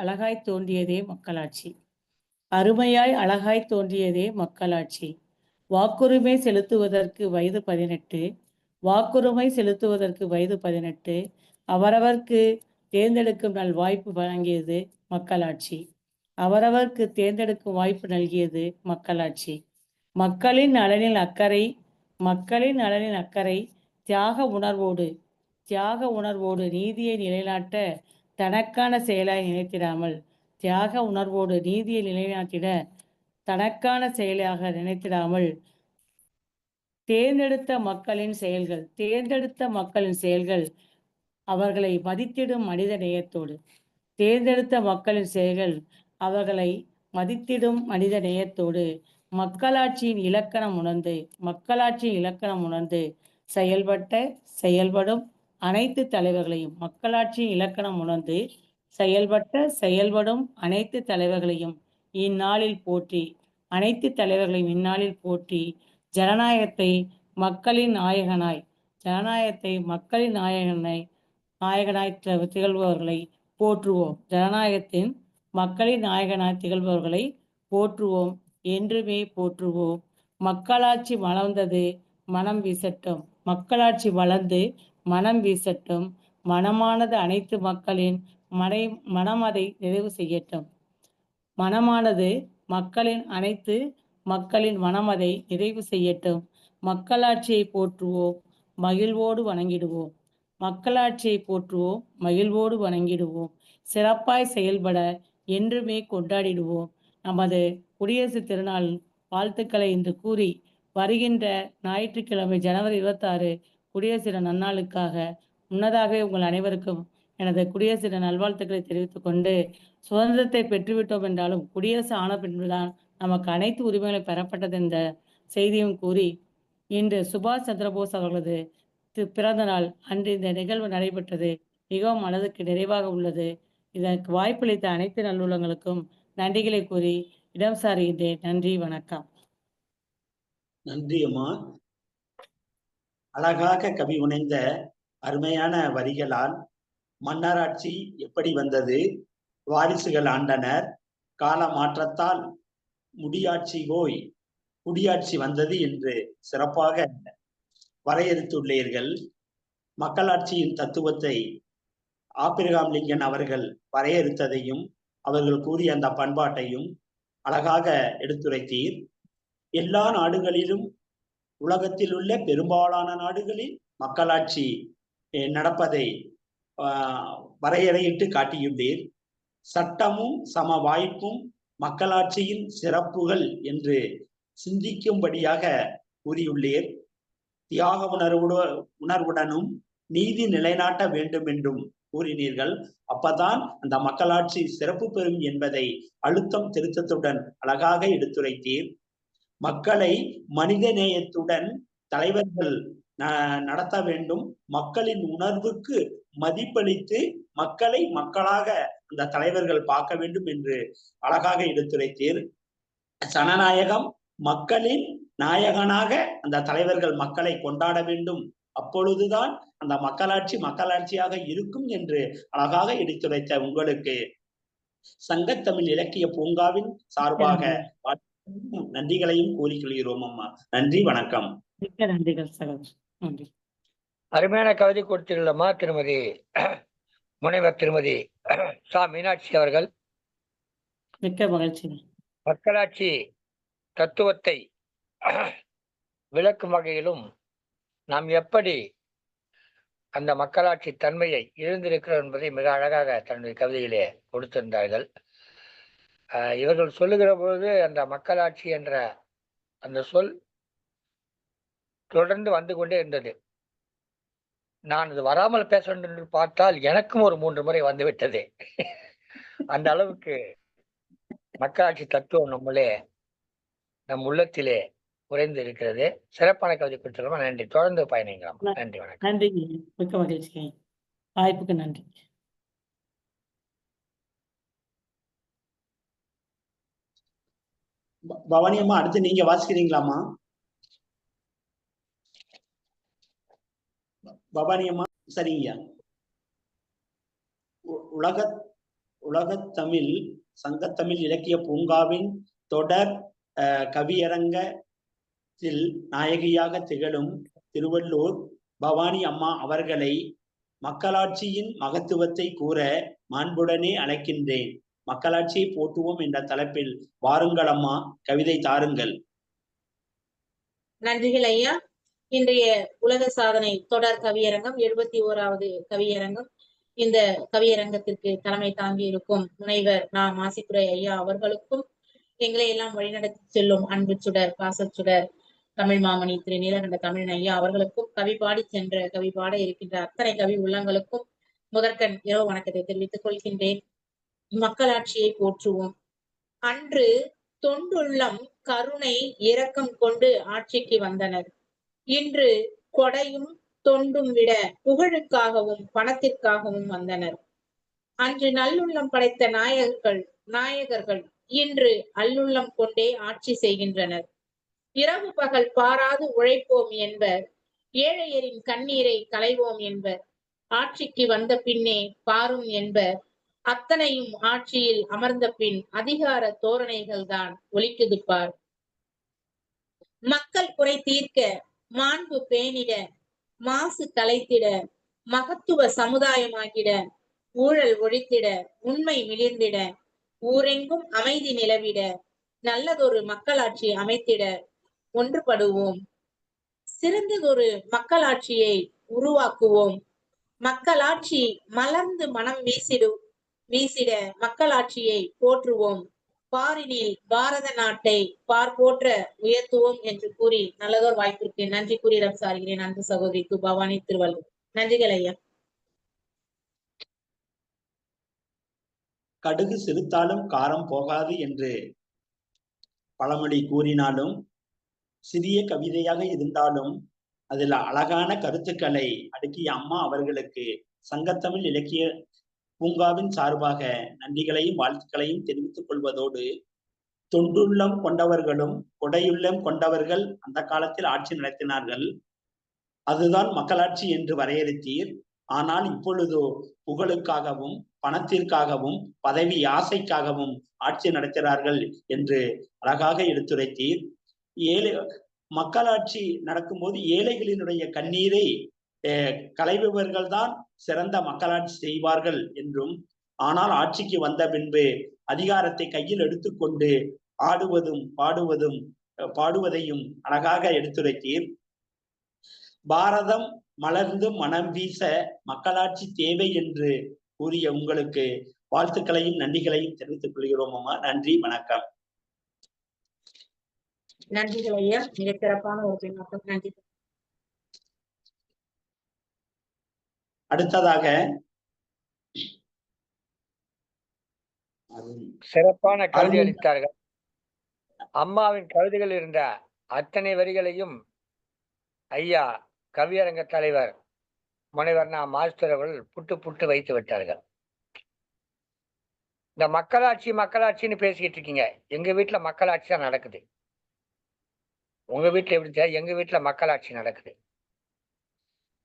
அழகாய் தோன்றியதே மக்களாட்சி. அருமையாய் அழகாய் தோன்றியதே மக்களாட்சி. வாக்குரிமை செலுத்துவதற்கு வயது 18. வாக்குரிமை செலுத்துவதற்கு வயது 18. அவரவர்க்கு தேர்ந்தெடுக்கும் நல் வாய்ப்பு வழங்கியது மக்களாட்சி. அவரவர்க்கு தேர்ந்தெடுக்கும் வாய்ப்பு நல்கியது மக்களாட்சி. மக்களின் நலனில் அக்கறை தியாக உணர்வோடு நீதியை நிலைநாட்ட தனக்கான செயலாய் நினைத்திடாமல், தியாக உணர்வோடு நீதியை நிலைநாட்டிட தனக்கான செயலாக நினைத்திடாமல் தேர்ந்தெடுத்த மக்களின் செயல்கள் அவர்களை மதித்திடும் மனித நேயத்தோடு, தேர்ந்தெடுத்த மக்களின் செயல்கள் அவர்களை மதித்திடும் மனித நேயத்தோடு மக்களாட்சியின் இலக்கணம் உணர்ந்து செயல்படும் அனைத்து தலைவர்களையும், மக்களாட்சியின் இலக்கணம் உணர்ந்து செயல்படும் அனைத்து தலைவர்களையும் இந்நாளில் போற்றி, அனைத்து தலைவர்களையும் இந்நாளில் போற்றி, ஜனநாயகத்தை மக்களின் நாயகனாய் திகழ்பவர்களை போற்றுவோம். ஜனநாயகத்தின் மக்களின் நாயகனாய் திகழ்பவர்களை போற்றுவோம், என்றுமே போற்றுவோம். மக்களாட்சி மலர்ந்தது மனம் வீசட்டும், மக்களாட்சி வளர்ந்து மனம் வீசட்டும், மனமானது அனைத்து மக்களின் மனமதை நிறைவு செய்யட்டும். மனமானது அனைத்து மக்களின் மனமதை நிறைவு செய்யட்டும். மக்களாட்சியை போற்றுவோம், மகிழ்வோடு வணங்கிடுவோம். மக்களாட்சியை போற்றுவோம், மகிழ்வோடு வணங்கிடுவோம். சிறப்பாய் செயல்பட என்றுமே கொண்டாடிடுவோம். நமது குடியரசு திருநாள் வாழ்த்துக்களை இன்று கூறி, வருகின்ற ஞாயிற்றுக்கிழமை ஜனவரி 26 குடியரசு தின நன்னாளுக்காக முன்னதாகவே உங்கள் அனைவருக்கும் எனது குடியரசு தின நல்வாழ்த்துக்களை தெரிவித்துக் கொண்டு, சுதந்திரத்தை பெற்றுவிட்டோம் என்றாலும் குடியரசு ஆன பின்புதான் நமக்கு அனைத்து உரிமைகளும் பெறப்பட்டது என்ற செய்தியும் கூறி, இன்று சுபாஷ் சந்திரபோஸ் அவர்களது பிறந்த நாள் அன்று இந்த நிகழ்வு நடைபெற்றது. மிகவும் மனதுக்கு நிறைவாக உள்ளது. இதற்கு வாய்ப்பளித்த அனைத்து நல்லுள்ளங்களுக்கும் நன்றிகளை கூறி இடம் சாருகின்றேன். நன்றி, வணக்கம். நன்றி அம்மா. அழகாக கவி உணைந்த அருமையான வரிகளால் மன்னராட்சி எப்படி வந்தது, வாரிசுகள் ஆண்டனர், கால மாற்றத்தால் முடியாட்சி போய் குடியாட்சி வந்தது என்று சிறப்பாக வரையறுத்துள்ளீர்கள். மக்களாட்சியின் தத்துவத்தை ஆபிரகாம் லிங்கன் அவர்கள் வரையறுத்ததையும் அவர்கள் கூறிய அந்த பண்பாட்டையும் அழகாக எடுத்துரைத்தீர். எல்லா நாடுகளிலும், உலகத்தில் உள்ள பெரும்பாலான நாடுகளில் மக்களாட்சி நடப்பதை வரையறையிட்டு காட்டியுள்ளீர். சட்டமும் சம வாய்ப்பும் மக்களாட்சியின் சிறப்புகள் என்று சிந்திக்கும்படியாக கூறியுள்ளீர். தியாக உணர்வுடனும் நீதி நிலைநாட்ட வேண்டும் என்றும் கூறினீர்கள். அப்பதான் அந்த மக்களாட்சி சிறப்பு பெறும் என்பதை அழுத்தம் திருத்தத்துடன் அழகாக எடுத்துரைத்தீர். மக்களை மனித நேயத்துடன் தலைவர்கள் நடத்த வேண்டும், மக்களின் உணர்வுக்கு மதிப்பளித்து மக்களை மக்களாக அந்த தலைவர்கள் பார்க்க வேண்டும் என்று அழகாக எடுத்துரைத்தீர். ஜனநாயகம் மக்களின் நாயகனாக அந்த தலைவர்கள் மக்களை கொண்டாட வேண்டும், அப்பொழுதுதான் அந்த மக்களாட்சியாக இருக்கும் என்று அழகாக எடுத்துரைத்த உங்களுக்கு சங்கத்தமிழ் இலக்கிய பூங்காவின் சார்பாக நன்றிகளையும் கூறிக்கொள்கிறோம் அம்மா. நன்றி, வணக்கம். மிக்க நன்றிகள் சகோதரர். நன்றி. அருமையான கவிதை கொடுத்துள்ளம்மா திருமதி முனைவர் திருமதி சா மீனாட்சி அவர்கள். மிக்க மகிழ்ச்சி. மக்களாட்சி தத்துவத்தை விளக்கும் வகையிலும் நாம் எப்படி அந்த மக்களாட்சி தன்மையை இழந்திருக்கிறோம் என்பதை மிக அழகாக தன்னுடைய கவிதையிலே கொடுத்திருந்தார்கள். இவர்கள் சொல்லுகிற பொழுது அந்த மக்களாட்சி என்ற அந்த சொல் தொடர்ந்து வந்து கொண்டே இருந்தது. நான் இது வராமல் பேச வேண்டும் என்று பார்த்தால் எனக்கும் ஒரு 3 முறை வந்துவிட்டது. அந்த அளவுக்கு மக்களாட்சி தத்துவம் நம் உள்ளத்திலே உறைந்து இருக்கிறது. சிறப்பான கவிதை கொடுத்துருக்கோம். நன்றி. தொடர்ந்து பயணிக்கலாம். நன்றி, வணக்கம். நன்றி, மிக்க மகிழ்ச்சி. வாய்ப்புக்கு நன்றி. பவானி அம்மா, அடுத்து நீங்க வாசிக்கிறீங்களாமா? பவானி அம்மா, சரிங்கய்யா. உலகத்தமிழ் சங்கத்தமிழ் இலக்கிய பூங்காவின் தொடர் கவியரங்கத்தில் நாயகியாக திகழும் திருவள்ளூர் பவானி அம்மா அவர்களை மக்களாட்சியின் மகத்துவத்தை கூற மாண்புடனே அழைக்கின்றேன். மக்களாட்சியை போற்றுவோம் என்ற தலைப்பில் வாருங்கள் அம்மா, கவிதை தாருங்கள். நன்றிகள் ஐயா. இன்றைய உலக சாதனை தொடர் கவியரங்கம் 71வது கவியரங்கம். இந்த கவியரங்கத்திற்கு தலைமை தாங்கி இருக்கும் முனைவர் மாசித்துறை ஐயா அவர்களுக்கும், எங்களை எல்லாம் வழிநடத்தி செல்லும் அன்பு சுடர் பாசச்சுடர் தமிழ் மாமணி திரு நீலகண்ட தமிழன் ஐயா அவர்களுக்கும், கவி பாட இருக்கின்ற அத்தனை கவி உள்ளங்களுக்கும் முதற்கண் இரவு வணக்கத்தை தெரிவித்துக் கொள்கின்றேன். மக்களாட்சியை போற்றுவோம். அன்று தொண்டுள்ளம் கருணை இரக்கம் கொண்டு ஆட்சிக்கு வந்தனர். இன்று கொடையும் தொண்டும் விட புகழுக்காகவும் பணத்திற்காகவும் வந்தனர். அன்று நல்லுள்ளம் படைத்த நாயகர்கள் இன்று அல்லுள்ளம் கொண்டே ஆட்சி செய்கின்றனர். இரவு பகல் பாராது உழைப்போம் என்பர், ஏழையரின் கண்ணீரை களைவோம் என்பர், ஆட்சிக்கு வந்த பின்னே பாரும் என்பர், அத்தனையும் ஆட்சியில் அமர்ந்த பின் அதிகார தோரணைகள் தான் ஒலிக்குது பார். மக்கள் குறை தீர்க்க, மாண்பு பேணிட, மாசு கலைத்திட, மகத்துவ சமுதாயமாகிட, ஊழல் ஒழித்திட, உண்மை மிளிர்ந்திட, ஊரெங்கும் அமைதி நிலவிட, நல்லதொரு மக்களாட்சி அமைத்திட ஒன்றுபடுவோம். சிறந்ததொரு மக்களாட்சியை உருவாக்குவோம். மக்களாட்சி மலர்ந்து மனம் வீசிட மக்களாட்சியை போற்றுவோம். பாரினில் பாரத நாட்டை போற்ற உயர்த்துவோம் என்று கூறி நல்லதோர் வாய்ப்பிற்கு நன்றி கூறி சாருகிறேன். அன்பு சகோதரி கு. பவானி, திருவள்ளூர். நன்றிகள் ஐயா. கடுகு சிறுத்தாலும் காரம் போகாது என்று பழமொழி கூறினாலும், சிறிய கவிதையாக இருந்தாலும் அதில் அழகான கருத்துக்களை அடுக்கிய அம்மா அவர்களுக்கு சங்கத்தமிழ் இலக்கிய பூங்காவின் சார்பாக நன்றிகளையும் வாழ்த்துக்களையும் தெரிவித்துக் கொள்வதோடு, தொண்டுள்ளம் கொண்டவர்களும் கொடையுள்ளம் கொண்டவர்கள் அந்த காலத்தில் ஆட்சி நடத்தினார்கள், அதுதான் மக்களாட்சி என்று வரையறுத்தீர். ஆனால் இப்பொழுதோ புகழுக்காகவும் பணத்திற்காகவும் பதவி ஆசைக்காகவும் ஆட்சி நடத்துகிறார்கள் என்று அழகாக எடுத்துரைத்தீர். மக்களாட்சி நடக்கும்போது ஏழைகளினுடைய கண்ணீரை களைபவர்கள் தான் சிறந்த மக்களாட்சி செய்வார்கள் என்றும், ஆனால் ஆட்சிக்கு வந்த பின்பு அதிகாரத்தை கையில் எடுத்துக்கொண்டு ஆடுவதும் பாடுவதையும் அழகாக எடுத்துரைத்தீர். பாரதம் மலர்ந்து மனம் வீச மக்களாட்சி தேவை என்று கூறிய உங்களுக்கு வாழ்த்துக்களையும் நன்றிகளையும் தெரிவித்துக் கொள்கிறோம் அம்மா. நன்றி, வணக்கம். நன்றிகள் ஐயா. மிக சிறப்பான ஒரு பின்னோட்டம். நன்றி. அடுத்ததாக சிறப்பான கவிதை அளித்தார்கள். அம்மாவின் கவிதைகள் இருந்த அத்தனை வரிகளையும் ஐயா கவியரங்க தலைவர் முனைவர் மாஸ்டர் அவர்கள் புட்டு வைத்து விட்டார்கள். இந்த மக்களாட்சின்னு பேசிக்கிட்டு இருக்கீங்க. எங்க வீட்டுல மக்களாட்சி தான் நடக்குது. உங்க வீட்டுல எப்படி? எங்க வீட்டுல மக்களாட்சி நடக்குது.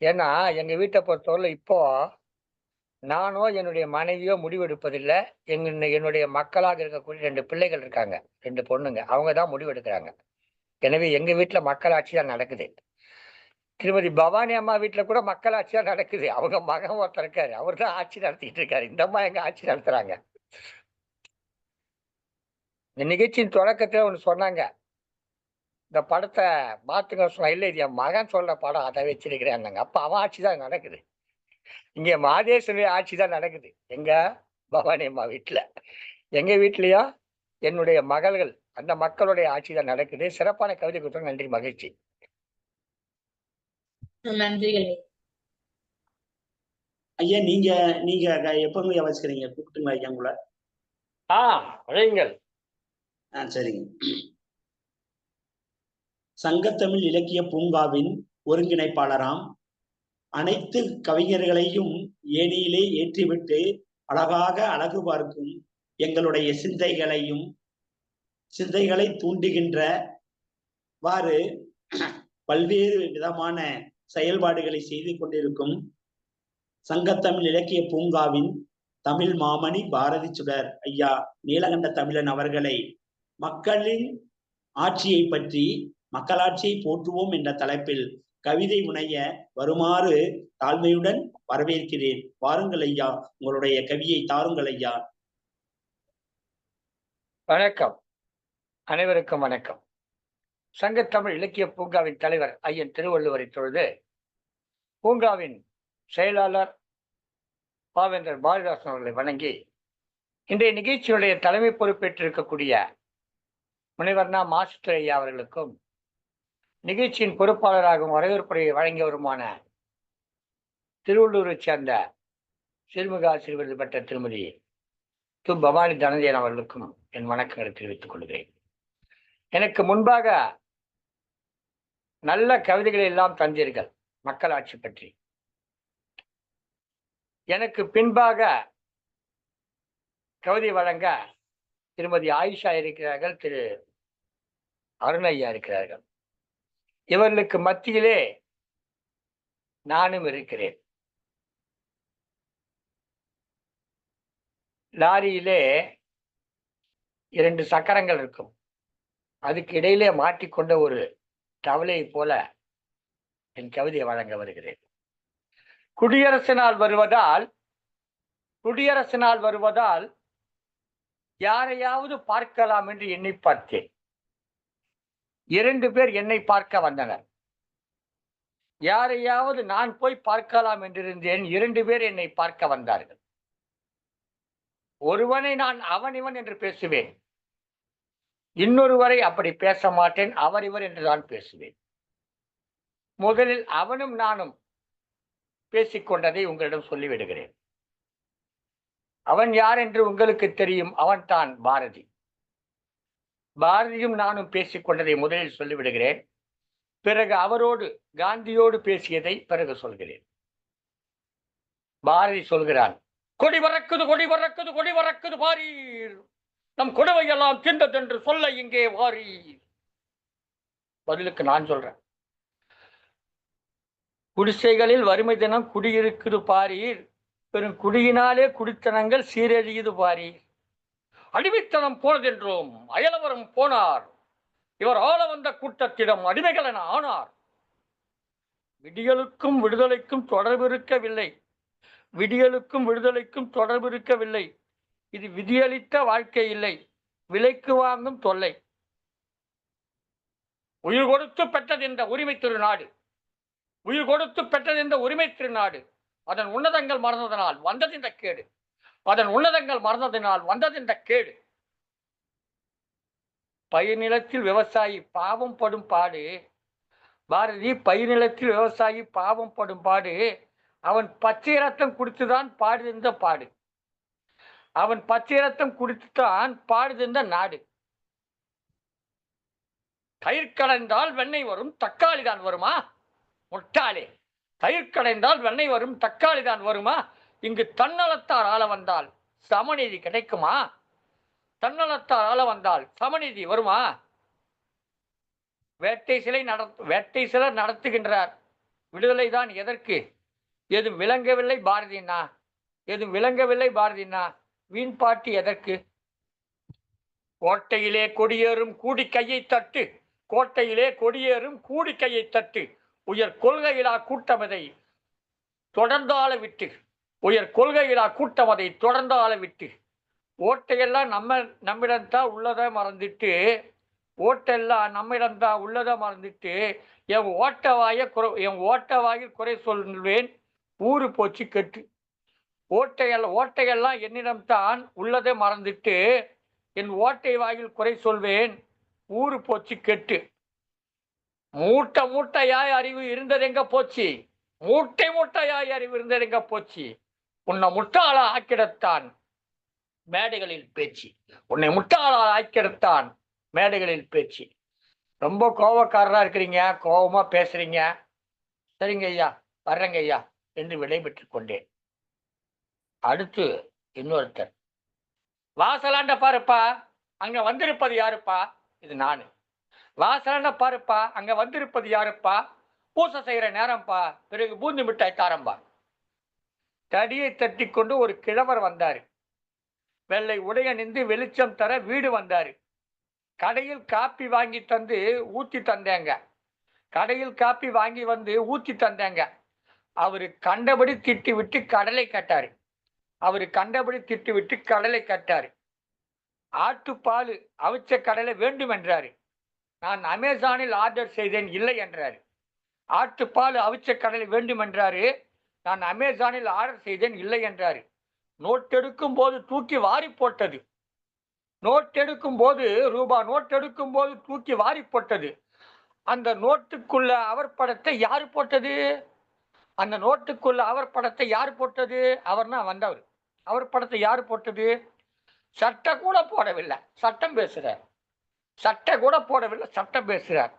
ஏன்னா எங்க வீட்டை பொறுத்தவரை இப்போ நானோ என்னுடைய மனைவியோ முடிவெடுப்பதில்லை. என்னுடைய மக்களாக இருக்கக்கூடிய 2 பிள்ளைகள் இருக்காங்க, 2 பொண்ணுங்க, அவங்க தான் முடிவெடுக்கிறாங்க. எனவே எங்க வீட்டுல மக்களாட்சி தான் நடக்குது. திருமதி பவானி அம்மா வீட்டுல கூட மக்களாட்சி தான் நடக்குது. அவங்க மகன் ஒருத்தர் இருக்காரு, அவர் தான் ஆட்சி நடத்திட்டு இருக்காரு. இந்த அம்மா எங்க ஆட்சி நடத்துறாங்க. இந்த நிகழ்ச்சியின் தொடக்கத்துல ஒண்ணு சொன்னாங்க, இந்த படத்தை பாத்துங்க சொன்ன. இல்லை, இது என் மகன் சொல்ற படம், அதை வச்சிருக்கிறேன். அப்ப அவன் ஆட்சி தான் நடக்குது. இங்க மாதேஸ்வரி ஆட்சி தான் நடக்குது எங்க பவானி அம்மா வீட்டுல. எங்க வீட்லயும் என்னுடைய மகள்கள், அந்த மக்களுடைய ஆட்சி தான் நடக்குது. சிறப்பான கவிதை கொடுத்தோம். நன்றி, மகிழ்ச்சி. நன்றிகள் ஐயா. நீங்க எப்பங்க வச்சுக்கிறீங்க? கூப்பிட்டுங்களா ஐயா உங்களை? அழையுங்கள். சரிங்க. சங்கத்தமிழ் இலக்கிய பூங்காவின் ஒருங்கிணைப்பாளராம், அனைத்து கவிஞர்களையும் ஏணியிலே ஏற்றிவிட்டு அழகாக அழகு பார்க்கும் எங்களுடைய சிந்தைகளை தூண்டுகின்றவாறு பல்வேறு விதமான செயல்பாடுகளை செய்து கொண்டிருக்கும் சங்கத்தமிழ் இலக்கிய பூங்காவின் தமிழ் மாமணி பாரதி சுடர் ஐயா நீலகண்ட தமிழன் அவர்களை மக்களின் ஆட்சியை பற்றி, மக்களாட்சியை போற்றுவோம் என்ற தலைப்பில் கவிதை முனைய வருமாறு தாழ்மையுடன் வரவேற்கிறேன். வாருங்கள் ஐயா, உங்களுடைய கவியை தாருங்கள் ஐயா. வணக்கம், அனைவருக்கும் வணக்கம். சங்கத்தமிழ் இலக்கிய பூங்காவின் தலைவர் ஐயன் திருவள்ளுவரை தொழுது, பூங்காவின் செயலாளர் பாவேந்தர் பாரதிதாசன் அவர்களை வணங்கி, இன்றைய நிகழ்ச்சியுடைய தலைமை பொறுப்பேற்றிருக்கக்கூடிய முனைவர் மாஸ்டர் ஐயா அவர்களுக்கும், நிகழ்ச்சியின் பொறுப்பாளராகவும் வரவேற்புரையை வழங்கியவருமான திருவள்ளூரை சேர்ந்த சிறுமுக ஆசிரியர் விருது பெற்ற திருமதி து. பவானி தனஞ்சயன் அவர்களுக்கும் என் வணக்கங்களை தெரிவித்துக் கொள்கிறேன். எனக்கு முன்பாக நல்ல கவிதைகளை எல்லாம் தந்தீர்கள் மக்களாட்சி பற்றி. எனக்கு பின்பாக கவிதை வழங்க திருமதி ஆயிஷா இருக்கிறார்கள், திரு அருணையா இருக்கிறார்கள். இவர்களுக்கு மத்தியிலே நானும் இருக்கிறேன். லாரியிலே 2 சக்கரங்கள் இருக்கும். அதுக்கு இடையிலே மாட்டிக்கொண்ட ஒரு தவளையை போல என் கவிதையை வழங்க வருகிறேன். குடியரசு நாள் வருவதால் யாரையாவது பார்க்கலாம் என்று எண்ணி பார்த்தேன். 2 பேர் என்னை பார்க்க வந்தனர். யாரையாவது நான் போய் பார்க்கலாம் என்றிருந்தேன். 2 பேர் என்னை பார்க்க வந்தார்கள். ஒருவனை நான் அவன் இவன் என்று பேசுவேன், இன்னொருவரை அப்படி பேச மாட்டேன். அவர் இவர் என்று தான் பேசுவேன். முதலில் அவனும் நானும் பேசிக்கொண்டதை உங்களிடம் சொல்லிவிடுகிறேன். அவன் யார் என்று உங்களுக்கு தெரியும். அவன் தான் பாரதி. பாரதியும் நானும் பேசிக்கொண்டதை முதலில் சொல்லிவிடுகிறேன். பிறகு அவரோடு காந்தியோடு பேசியதை பிறகு சொல்கிறேன். பாரதி சொல்கிறான், கொடி பறக்குது கொடி பறக்குது கொடி பறக்குது பாரீர், நம் கொடுவையெல்லாம் தின்றதென்று சொல்ல இங்கே வாரீர். பதிலுக்கு நான் சொல்றேன், குடிசைகளில் வறுமை தினம் குடியிருக்குது பாரீர், பெரும் குடியினாலே குடித்தனங்கள் சீரழியுது பாரீர். அடிமைத்தனம் போனதென்றோம் அயலவரும் போனார், இவர் ஆள வந்த கூட்டத்திடம் அடிமைகள் என ஆனார். விடியலுக்கும் விடுதலைக்கும் தொடர்பு இருக்கவில்லை, விடியலுக்கும் விடுதலைக்கும் தொடர்பு இருக்கவில்லை. இது விதியளித்த வாழ்க்கை இல்லை, விலைக்கு வாங்கும் தொல்லை. உயிர் கொடுத்து பெற்றது இந்த உரிமை திருநாடு, உயிர் கொடுத்து பெற்றது இந்த உரிமை திருநாடு. அதன் உன்னதங்கள் மறந்ததனால் வந்தது இந்த கேடு, அதன் உன்னதங்கள் மறந்ததினால் வந்தது இந்த கேடு. பயிர் நிலத்தில் விவசாயி பாவம் படும் பாடு. பாரதி, பயிர் நிலத்தில் விவசாயி பாவம் படும் பாடு, அவன் பச்சை ரத்தம் குடித்துதான் பாடுதிருந்த பாடு, அவன் பச்சை ரத்தம் குடித்துத்தான் பாடுதிருந்த நாடு. தயிர் கடைந்தால் வெண்ணெய் வரும், தக்காளி தான் வருமா முட்டாளே? தயிர் கடைந்தால் வெண்ணெய் வரும், தக்காளி தான் வருமா? இங்கு தன்னலத்தார் ஆள வந்தால் சமநீதி கிடைக்குமா? தன்னலத்தார் ஆள வந்தால் சமநீதி வருமா? வேட்டை சிலர் நடத்துகின்றார், விடுதலை தான் எதற்கு? எதுவும் விளங்கவில்லை பாரதினா, எதுவும் விளங்கவில்லை பாரதினா, வீண் பாட்டு எதற்கு? கோட்டையிலே கொடியேறும் கூடி கையை தட்டு, கோட்டையிலே கொடியேறும் கூடி கையை தட்டு, உயர் கொள்கையிலா கூட்டமதை தொடர்ந்தால விட்டு, உயர் கொள்கையிலா கூட்டமதை தொடர்ந்தால விட்டு. ஓட்டையெல்லாம் நம்மிடம்தான் உள்ளதை மறந்துட்டு, ஓட்டெல்லாம் நம்மிடம்தான் உள்ளதை மறந்துட்டு, என் ஓட்ட வாயில் குறை சொல்வேன், ஊரு போச்சு கெட்டு. ஓட்டையெல்லாம் என்னிடம்தான் உள்ளதை மறந்துட்டு, என் ஓட்டை வாயில் குறை சொல்வேன், ஊரு போச்சு கெட்டு. மூட்டையாய் அறிவு இருந்தது எங்க போச்சு, மூட்டையாய் அறிவு இருந்தது எங்க போச்சு. உன்னை முட்டாளா ஆக்கிடத்தான் மேடைகளில் பேச்சு, உன்னை முட்டாளா ஆக்கிடத்தான் மேடைகளில் பேச்சு. ரொம்ப கோபக்காரரா இருக்கிறீங்க, கோபமா பேசுறீங்க. சரிங்க ஐயா, வர்றேங்க ஐயா என்று விடைபெற்றுக் கொண்டேன். அடுத்து இன்னொருத்தர், வாசலாண்ட பாருப்பா, அங்க வந்திருப்பது யாருப்பா? இது நானு. வாசலாண்ட பாருப்பா, அங்க வந்திருப்பது யாருப்பா? பூசை செய்யற நேரம்பா, பிறகு பூந்தி மிட்டாய் தாரம்பா. தடியை தட்டி கொண்டு ஒரு கிழவர் வந்தாரு, வெள்ளை உடைய நின்று வெளிச்சம் தர வீடு வந்தாரு. கடையில் காப்பி வாங்கி தந்து ஊத்தி தந்தேங்க, கடையில் காப்பி வாங்கி வந்து ஊத்தி தந்தேங்க. அவரு கண்டபடி திட்டி விட்டு கடலை கட்டாரு, அவரு கண்டபடி திட்டி விட்டு கடலை கட்டாரு. ஆட்டுப்பால் அவிச்ச கடலை வேண்டும் என்றாரு. நான் அமேசானில் ஆர்டர் செய்தேன், இல்லை என்றாரு. ஆட்டுப்பால் அவிச்ச கடலை வேண்டும் என்றாரு. நான் அமேசானில் ஆர்டர் செய்தேன், இல்லை என்றாரு. நோட்டெடுக்கும் போது தூக்கி வாரி போட்டது, நோட்டெடுக்கும் போது ரூபாய் நோட்டெடுக்கும் போது தூக்கி வாரி போட்டது. அந்த நோட்டுக்குள்ள அவர் படத்தை யாரு போட்டது? அந்த நோட்டுக்குள்ள அவர் படத்தை யாரு போட்டது? அவர்னா வந்தவர். அவர் படத்தை யாரு போட்டது? சட்டை கூட போடவில்லை, சட்டம் பேசுறார். சட்டை கூட போடவில்லை, சட்டம் பேசுறார்.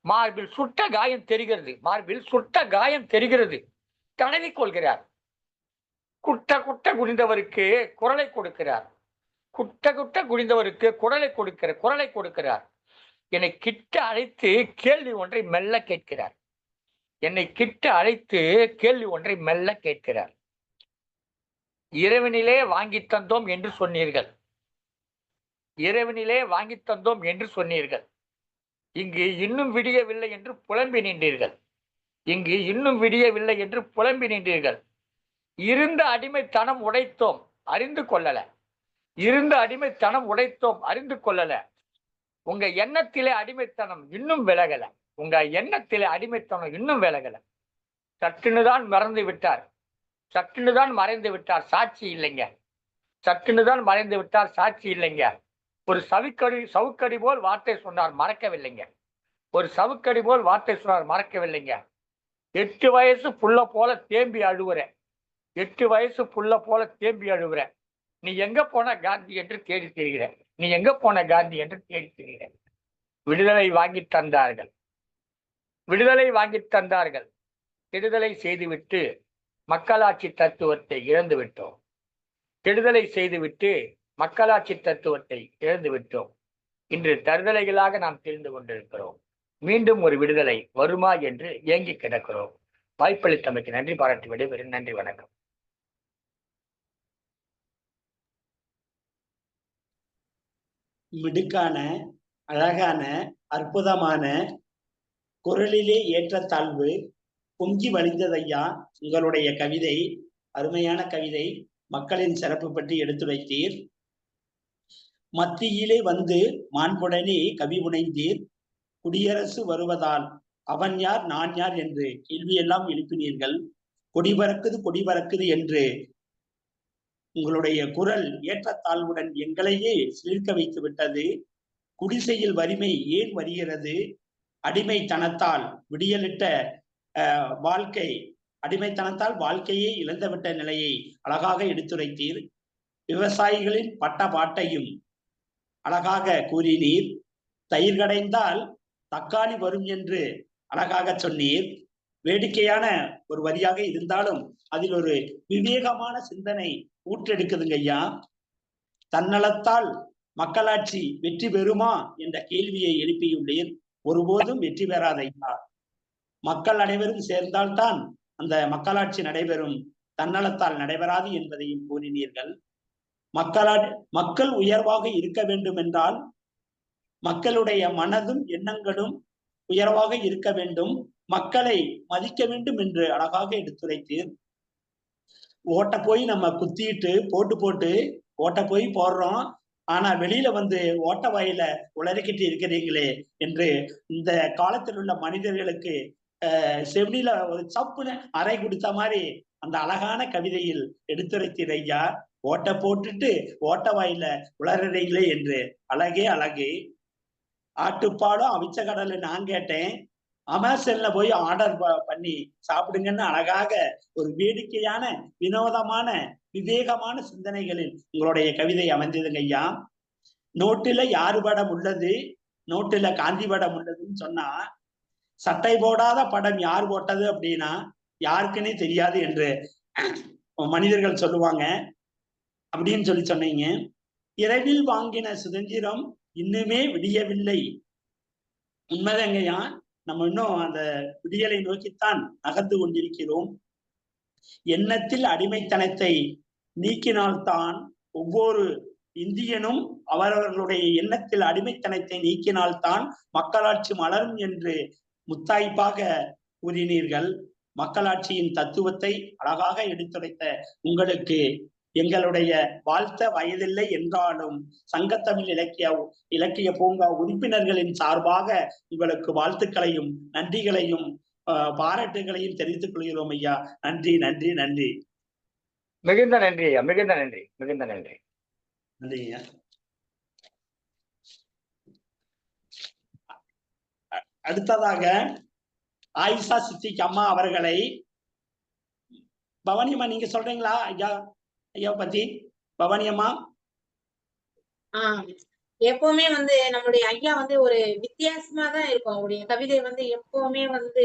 மார்பில் சுட்ட காயம் தெரிகிறது, மார்பில் சுட்ட காயம் தெரிகிறது. தடவி கொள்கிறார். குட்ட குனிந்தவருக்கு குரலை கொடுக்கிறார். குட்ட குட்ட குனிந்தவருக்கு குரலை கொடுக்கிறார். என்னை கிட்ட அழைத்து கேள்வி ஒன்றை மெல்ல கேட்கிறார். என்னை கிட்ட அழைத்து கேள்வி ஒன்றை மெல்ல கேட்கிறார். இரவினிலே வாங்கி தந்தோம் என்று சொன்னீர்கள். இரவினிலே வாங்கி தந்தோம் என்று சொன்னீர்கள். இங்கு இன்னும் விடியவில்லை என்று புலம்பி நின்றீர்கள். இங்கு இன்னும் விடியவில்லை என்று புலம்பி நின்றீர்கள். இருந்த அடிமைத்தனம் உடைத்தோம், அறிந்து கொள்ளல. இருந்த அடிமைத்தனம் உடைத்தோம், அறிந்து கொள்ளல. உங்க எண்ணத்திலே அடிமைத்தனம் இன்னும் விலகல. உங்க எண்ணத்திலே அடிமைத்தனம் இன்னும் விலகல. சட்டுன்னுதான் மறந்து விட்டார். சட்டுன்னுதான் மறைந்து விட்டார். சாட்சி இல்லைங்க. சட்டுன்னுதான் மறைந்து விட்டார். சாட்சி இல்லைங்க. ஒரு சவுக்கடி போல் வார்த்தை சொன்னார், மறக்கவில்லைங்க. ஒரு சவுக்கடி போல் வார்த்தை சொன்னார், மறக்கவில்லைங்க. 8 வயசு புள்ள போல தேம்பி அழுவுறேன். 8 வயசு புள்ள போல தேம்பி அழுவுறேன். நீ எங்க போன காந்தி என்று தேடி திரிகிறேன். நீ எங்க போன காந்தி என்று தேடி திரிகிறேன். விடுதலை வாங்கி தந்தார்கள். விடுதலை வாங்கி தந்தார்கள். விடுதலை செய்துவிட்டு மக்களாட்சி தத்துவத்தை இழந்து விட்டோம். கெடுதலை செய்துவிட்டு மக்களாட்சி தத்துவத்தை இழந்து விட்டோம். இன்று தருதலைகளாக நாம் தெரிந்து கொண்டிருக்கிறோம். மீண்டும் ஒரு விடுதலை வருமா என்று ஏங்கி கிடக்கிறோம். வாய்ப்பளித்தமைக்கு நன்றி பாராட்டி விடைபெறும். நன்றி, வணக்கம். மிடுக்கான, அழகான, அற்புதமான குரலிலே ஏற்றத்தாழ்வு பொங்கி வழிந்ததையா உங்களுடைய கவிதை. அருமையான கவிதை. மக்களின் சிறப்பு பற்றி எடுத்துரைத்தீர். மத்தியிலே வந்து மாண்புடனே கவி புனைந்தீர். குடியரசு வருவதால் அவன் யார் நான் யார் என்று கேள்வியெல்லாம் எழுப்பினீர்கள். கொடி பறக்குது என்று உங்களுடைய குரல் ஏற்றத்தாழ்வுடன் எங்களையே சிலிர்க்க வைத்து விட்டது. குடிசையில் வறுமை ஏன் வருகிறது? அடிமைத்தனத்தால் விடியலிட்ட வாழ்க்கை, அடிமைத்தனத்தால் வாழ்க்கையே இழந்துவிட்ட நிலையை அழகாக எடுத்துரைத்தீர். விவசாயிகளின் பட்ட பாட்டையும் அழகாக கூறினீர். தயிர் கடைந்தால் தக்காளி வரும் என்று அழகாக சொன்னீர். வேடிக்கையான ஒரு வரியாக இருந்தாலும் அதில் ஒரு விவேகமான சிந்தனை ஊற்றெடுக்குதுங்க ஐயா. தன்னலத்தால் மக்களாட்சி வெற்றி பெறுமா என்ற கேள்வியை எழுப்பியுள்ளீர். ஒருபோதும் வெற்றி பெறாத ஐயா. மக்கள் அனைவரும் சேர்ந்தால்தான் அந்த மக்களாட்சி நடைபெறும். தன்னலத்தால் நடைபெறாது என்பதையும் கூறினீர்கள். மக்கள் உயர்வாக இருக்க வேண்டும் என்றால் மக்களுடைய மனதும் எண்ணங்களும் உயர்வாக இருக்க வேண்டும். மக்களை மதிக்க வேண்டும் என்று அழகாக எடுத்துரைத்தீர். ஓட்ட போய் நம்ம குத்திட்டு போட்டு ஓட்ட போய் போடுறோம். ஆனா வெளியில வந்து ஓட்ட வாயில உளறிக்கிட்டு இருக்கிறீங்களே என்று இந்த காலத்தில் உள்ள மனிதர்களுக்கு செவிலில ஒரு சப்புன்னு அறை கொடுத்த மாதிரி அந்த அழகான கவிதையில் எடுத்துரைத்தீர் ஐயா. ஓட்ட போட்டுட்டு ஓட்ட வாயில உளறீங்களே என்று. அழகே அழகு. ஆட்டுப்பாலும் அவிச்ச கடலை நான் கேட்டேன். அமேசான்ல போய் ஆர்டர் பண்ணி சாப்பிடுங்கன்னு அழகாக ஒரு வேடிக்கையான, வினோதமான, விவேகமான சிந்தனைகளில் உங்களுடைய கவிதை அமைந்ததுங்க ஐயா. நோட்டுல யாரு படம் உள்ளது, நோட்டுல காந்தி படம் உள்ளதுன்னு சொன்னா, சட்டை போடாத படம் யார் போட்டது அப்படின்னா யாருக்குன்னே தெரியாது என்று மனிதர்கள் சொல்லுவாங்க அப்படின்னு சொன்னீங்க. இரவில் வாங்கின சுதந்திரம் இன்னுமே விடியவில்லை. உண்மைதாங்கய்யா. நம்ம இன்னும் அந்த விடியலை நோக்கித்தான் நகர்ந்து கொண்டிருக்கிறோம். எண்ணத்தில் அடிமைத்தனத்தை நீக்கினால்தான் ஒவ்வொரு இந்தியனும் அவரவர்களுடைய எண்ணத்தில் அடிமைத்தனத்தை நீக்கினால்தான் மக்களாட்சி மலரும் என்று முத்தாய்ப்பாக கூறினீர்கள். மக்களாட்சியின் தத்துவத்தை அழகாக எடுத்துரைத்த உங்களுக்கு எங்களுடைய வாழ்த்த வயதில்லை என்றாலும் சங்கத்தமிழ் இலக்கிய பூங்கா உறுப்பினர்களின் சார்பாக உங்களுக்கு வாழ்த்துக்களையும் நன்றிகளையும் பாராட்டுகளையும் தெரிவித்துக் கொள்கிறோம் ஐயா. நன்றி நன்றி நன்றி. மிகுந்த நன்றி ஐயா. மிகுந்த நன்றி. மிகுந்த நன்றி. நன்றி ஐயா. அடுத்ததாக ஆயிஷா சித்திக் அம்மா அவர்களை, பவானியம்மா நீங்க சொல்றீங்களா ஐயா? ஐயா பத்தி பவானியம்மா. எப்பவுமே வந்து நம்மளுடைய ஐயா வந்து ஒரு வித்தியாசமா தான் இருக்கும். அவருடைய கவிதை வந்து எப்பவுமே வந்து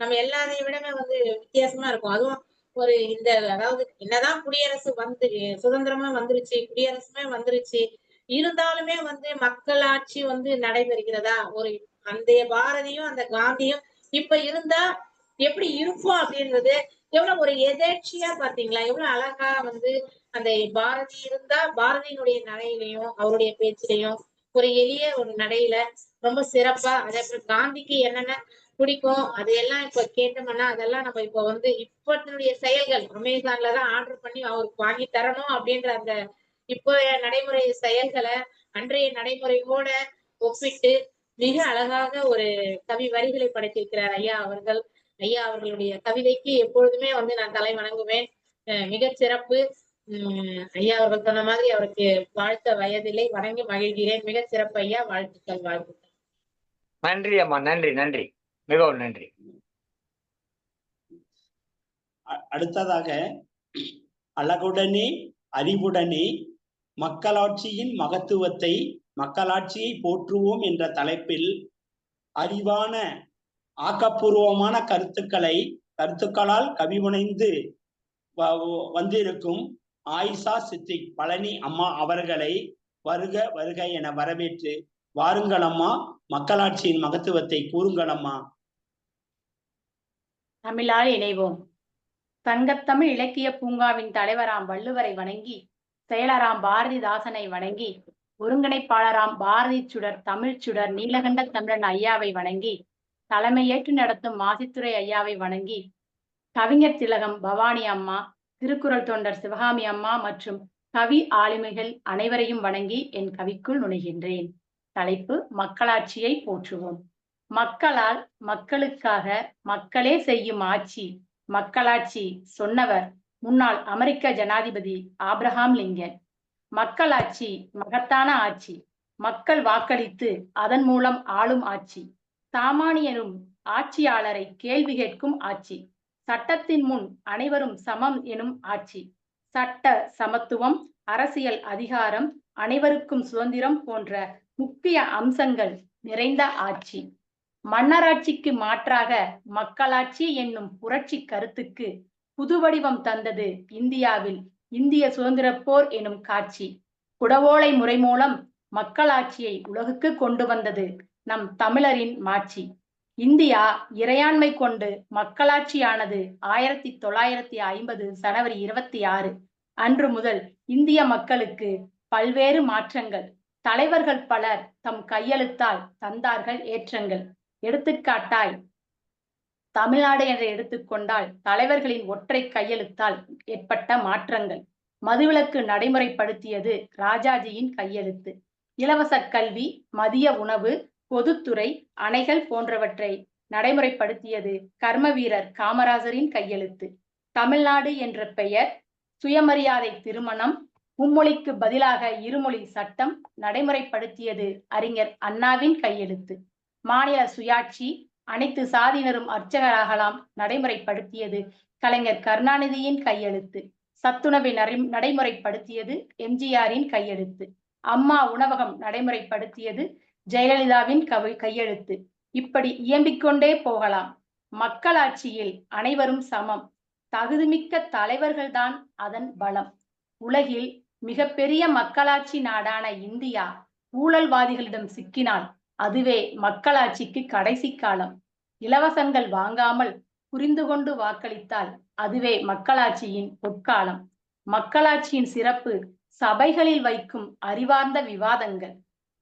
நம்ம எல்லாரையும் விடவே வந்து வித்தியாசமா இருக்கும். அதுவும் ஒரு இந்த அதாவது என்னதான் குடியரசு வந்து சுதந்திரமா வந்துருச்சு, குடியரசுமே வந்துருச்சு. இருந்தாலுமே மக்களாட்சி நடைபெறுகிறதா? ஒரு அந்தைய பாரதியும், அந்த காந்தியும் இப்ப இருந்தா எப்படி இருக்கும் அப்படின்றது எவ்வளவு ஒரு எதேர்ச்சியா பார்த்தீங்களா? எவ்வளவு அழகா அந்த பாரதி இருந்தா பாரதியினுடைய நடையிலையும், அவருடைய பேச்சிலையும் ஒரு எளிய ஒரு நடையில ரொம்ப சிறப்பா அதேபோல காந்திக்கு என்னென்ன பிடிக்கும் அதையெல்லாம் இப்ப கேட்டோம்னா அதெல்லாம் நம்ம இப்ப இப்பத்தினுடைய செயல்கள் அமேசான்ல தான் ஆர்டர் பண்ணி அவருக்கு வாங்கி தரணும் அப்படின்ற அந்த இப்போ நடைமுறை செயல்களை அன்றைய நடைமுறையோட ஒப்பிட்டு மிக அழகாக ஒரு கவி வரிகளை படைத்திருக்கிறார் ஐயா அவர்கள். ஐயா அவர்களுடைய கவிதைக்கு எப்பொழுதுமே நான் தலை வணங்குவேன். மிகச் சிறப்பு. ஐயா அவர்கள் சொன்ன மாதிரி அவருக்கு வாழ்த்த வயதில்லை, வணங்கி மகிழ்கிறேன். மிகச் சிறப்பு ஐயா. வாழ்த்துக்கள், வாழ்த்துக்கள். நன்றி அம்மா, நன்றி நன்றி, மிகவும் நன்றி. அடுத்ததாக அழகுடனே அறிவுடனே மக்களாட்சியின் மகத்துவத்தை, மக்களாட்சியை போற்றுவோம் என்ற தலைப்பில் அறிவான ஆக்கப்பூர்வமான கருத்துக்களால் கவிமுனைந்து வந்திருக்கும் ஆயிஷா சித்திக் பழனி அம்மா அவர்களை வருக வருக என வரவேற்று, வாருங்கள் அம்மா, மக்களாட்சியின் மகத்துவத்தை கூறுங்கள் அம்மா. தமிழால் இணைவோம். சங்கத்தமிழ் இலக்கிய பூங்காவின் தலைவராம் வள்ளுவரை வணங்கி, செயலராம் பாரதிதாசனை வணங்கி, ஒருங்கிணைப்பாளராம் பாரதி சுடர் தமிழ் சுடர் நீலகண்ட தமிழன் ஐயாவை வணங்கி, தலைமையேற்று நடத்தும் மாசித்துறை ஐயாவை வணங்கி, கவிஞர் திலகம் பவானி அம்மா, திருக்குறள் தொண்டர் சிவகாமி அம்மா மற்றும் கவி ஆளுமைகள் அனைவரையும் வணங்கி என் கவிக்குள் நுழைகின்றேன். தலைப்பு: மக்களாட்சியை போற்றுவோம். மக்களால், மக்களுக்காக, மக்களே செய்யும் ஆட்சி மக்களாட்சி சொன்னவர் முன்னாள் அமெரிக்க ஜனாதிபதி ஆப்ரஹாம் லிங்கன். மக்களாட்சி மகத்தான ஆட்சி. மக்கள் வாக்களித்து அதன் மூலம் ஆளும் ஆட்சி. சாமானியரும் ஆட்சியாளரை கேள்வி கேட்கும் ஆட்சி. சட்டத்தின் முன் அனைவரும் சமம் எனும் ஆட்சி. சட்ட சமத்துவம், அரசியல் அதிகாரம், அனைவருக்கும் சுதந்திரம் போன்ற முக்கிய அம்சங்கள் நிறைந்த ஆட்சி. மன்னராட்சிக்கு மாற்றாக மக்களாட்சி என்னும் புரட்சி கருத்துக்கு புது வடிவம் தந்தது இந்தியாவில் இந்திய சுதந்திர போர் எனும் காட்சி. குடவோலை முறை மூலம் மக்களாட்சியை உலகுக்கு கொண்டு வந்தது நம் தமிழரின் மாட்சி. இந்தியா இறையாண்மை கொண்டு மக்களாட்சியானது 1950 ஜனவரி 26 அன்று முதல் இந்திய மக்களுக்கு பல்வேறு மாற்றங்கள். தலைவர்கள் பலர் தம் கையெழுத்தால் தந்தார்கள் ஏற்றங்கள். எடுத்துக்காட்டாய் தமிழ்நாடு என்று எடுத்துக்கொண்டால் தலைவர்களின் ஒற்றை கையெழுத்தால் ஏற்பட்ட மாற்றங்கள். மதுவிலக்கு நடைமுறைப்படுத்தியது ராஜாஜியின் கையெழுத்து. இலவச கல்வி, மதிய உணவு, பொதுத்துறை, அணைகள் போன்றவற்றை நடைமுறைப்படுத்தியது கர்ம வீரர் காமராஜரின் கையெழுத்து. தமிழ்நாடு என்ற பெயர், சுயமரியாதை திருமணம், மும்மொழிக்கு பதிலாக இருமொழி சட்டம் நடைமுறைப்படுத்தியது அறிஞர் அண்ணாவின் கையெழுத்து. மாநில சுயாட்சி, அனைத்து சாதியினரும் அர்ச்சகராகலாம் நடைமுறைப்படுத்தியது கலைஞர் கருணாநிதியின் கையெழுத்து. சத்துணவை நடைமுறைப்படுத்தியது எம்ஜிஆரின் கையெழுத்து. அம்மா உணவகம் நடைமுறைப்படுத்தியது ஜெயலலிதாவின் கையெழுத்து. இப்படி இயம்பிக்கொண்டே போகலாம். மக்களாட்சியில் அனைவரும் சமம். தகுதிமிக்க தலைவர்கள்தான் அதன் பலம். உலகில் மிகப்பெரிய மக்களாட்சி நாடான இந்தியா ஊழல்வாதிகளிடம் சிக்கினால் அதுவே மக்களாட்சிக்கு கடைசி காலம். இலவசங்கள் வாங்காமல் புரிந்து கொண்டு வாக்களித்தால் அதுவே மக்களாட்சியின் பொற்காலம். மக்களாட்சியின் சிறப்பு சபைகளில் வைக்கும் அறிவார்ந்த விவாதங்கள்.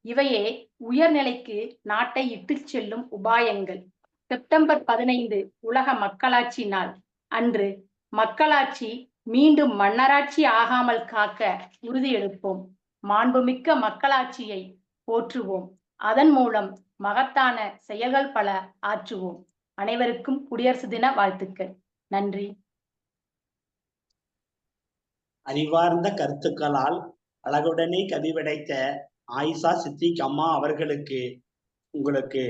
இவையே உயர்நிலைக்கு நாட்டை இட்டுச் செல்லும் உபாயங்கள். செப்டம்பர் 15 உலக மக்களாட்சி நாள் அன்று மக்களாட்சி மீண்டும் மன்னராட்சி ஆகாமல் காக்க உறுதியெடுப்போம். மாண்புமிக்க மக்களாட்சியை போற்றுவோம். அதன் மூலம் மகத்தான செயல்கள் பல ஆற்றுவோம். அனைவருக்கும் குடியரசு தின வாழ்த்துக்கள். நன்றி. அறிவார்ந்த கருத்துக்களால் அழகுடனே கவிவடைத்த ஆயிஷா சித்திக் அம்மா அவர்களுக்கு உங்களுக்கு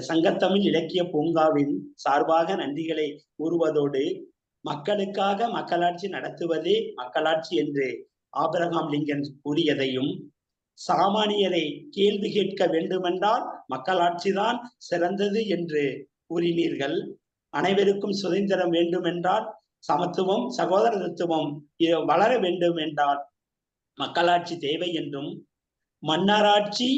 சங்கத்தமிழ் இலக்கிய பூங்காவின் சார்பாக நன்றிகளை கூறுவதோடு, மக்களுக்காக மக்களாட்சி நடத்துவதே மக்களாட்சி என்று ஆபிரகாம் லிங்கன் கூறியதையும், சாமானியரை கேள்வி கேட்க வேண்டுமென்றால் மக்களாட்சிதான் சிறந்தது என்று கூறினீர்கள். அனைவருக்கும் சுதந்திரம் வேண்டுமென்றால் சமத்துவம், சகோதரத்துவம் வளர வேண்டும் என்றால் மக்களாட்சி தேவை என்றும், மன்னராட்சி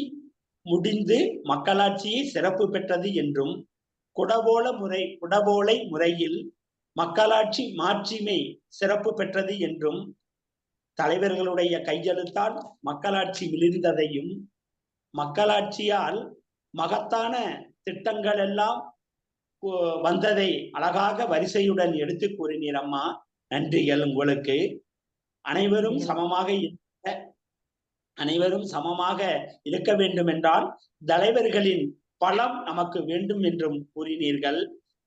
முடிந்து மக்களாட்சியை சிறப்பு பெற்றது என்றும், குடவோலை முறையில் மக்களாட்சி மாட்சிமை சிறப்பு பெற்றது என்றும், தலைவர்களுடைய கையெழுத்தால் மக்களாட்சி விழுந்ததையும், மக்களாட்சியால் மகத்தான திட்டங்கள் எல்லாம் வந்ததை அழகாக வரிசையுடன் எடுத்து கூறினீர் அம்மா. நன்றிகள் உங்களுக்கு. அனைவரும் சமமாக இருக்க வேண்டும் என்றால் தலைவர்களின் பலம் நமக்கு வேண்டும் என்றும் கூறினீர்கள்.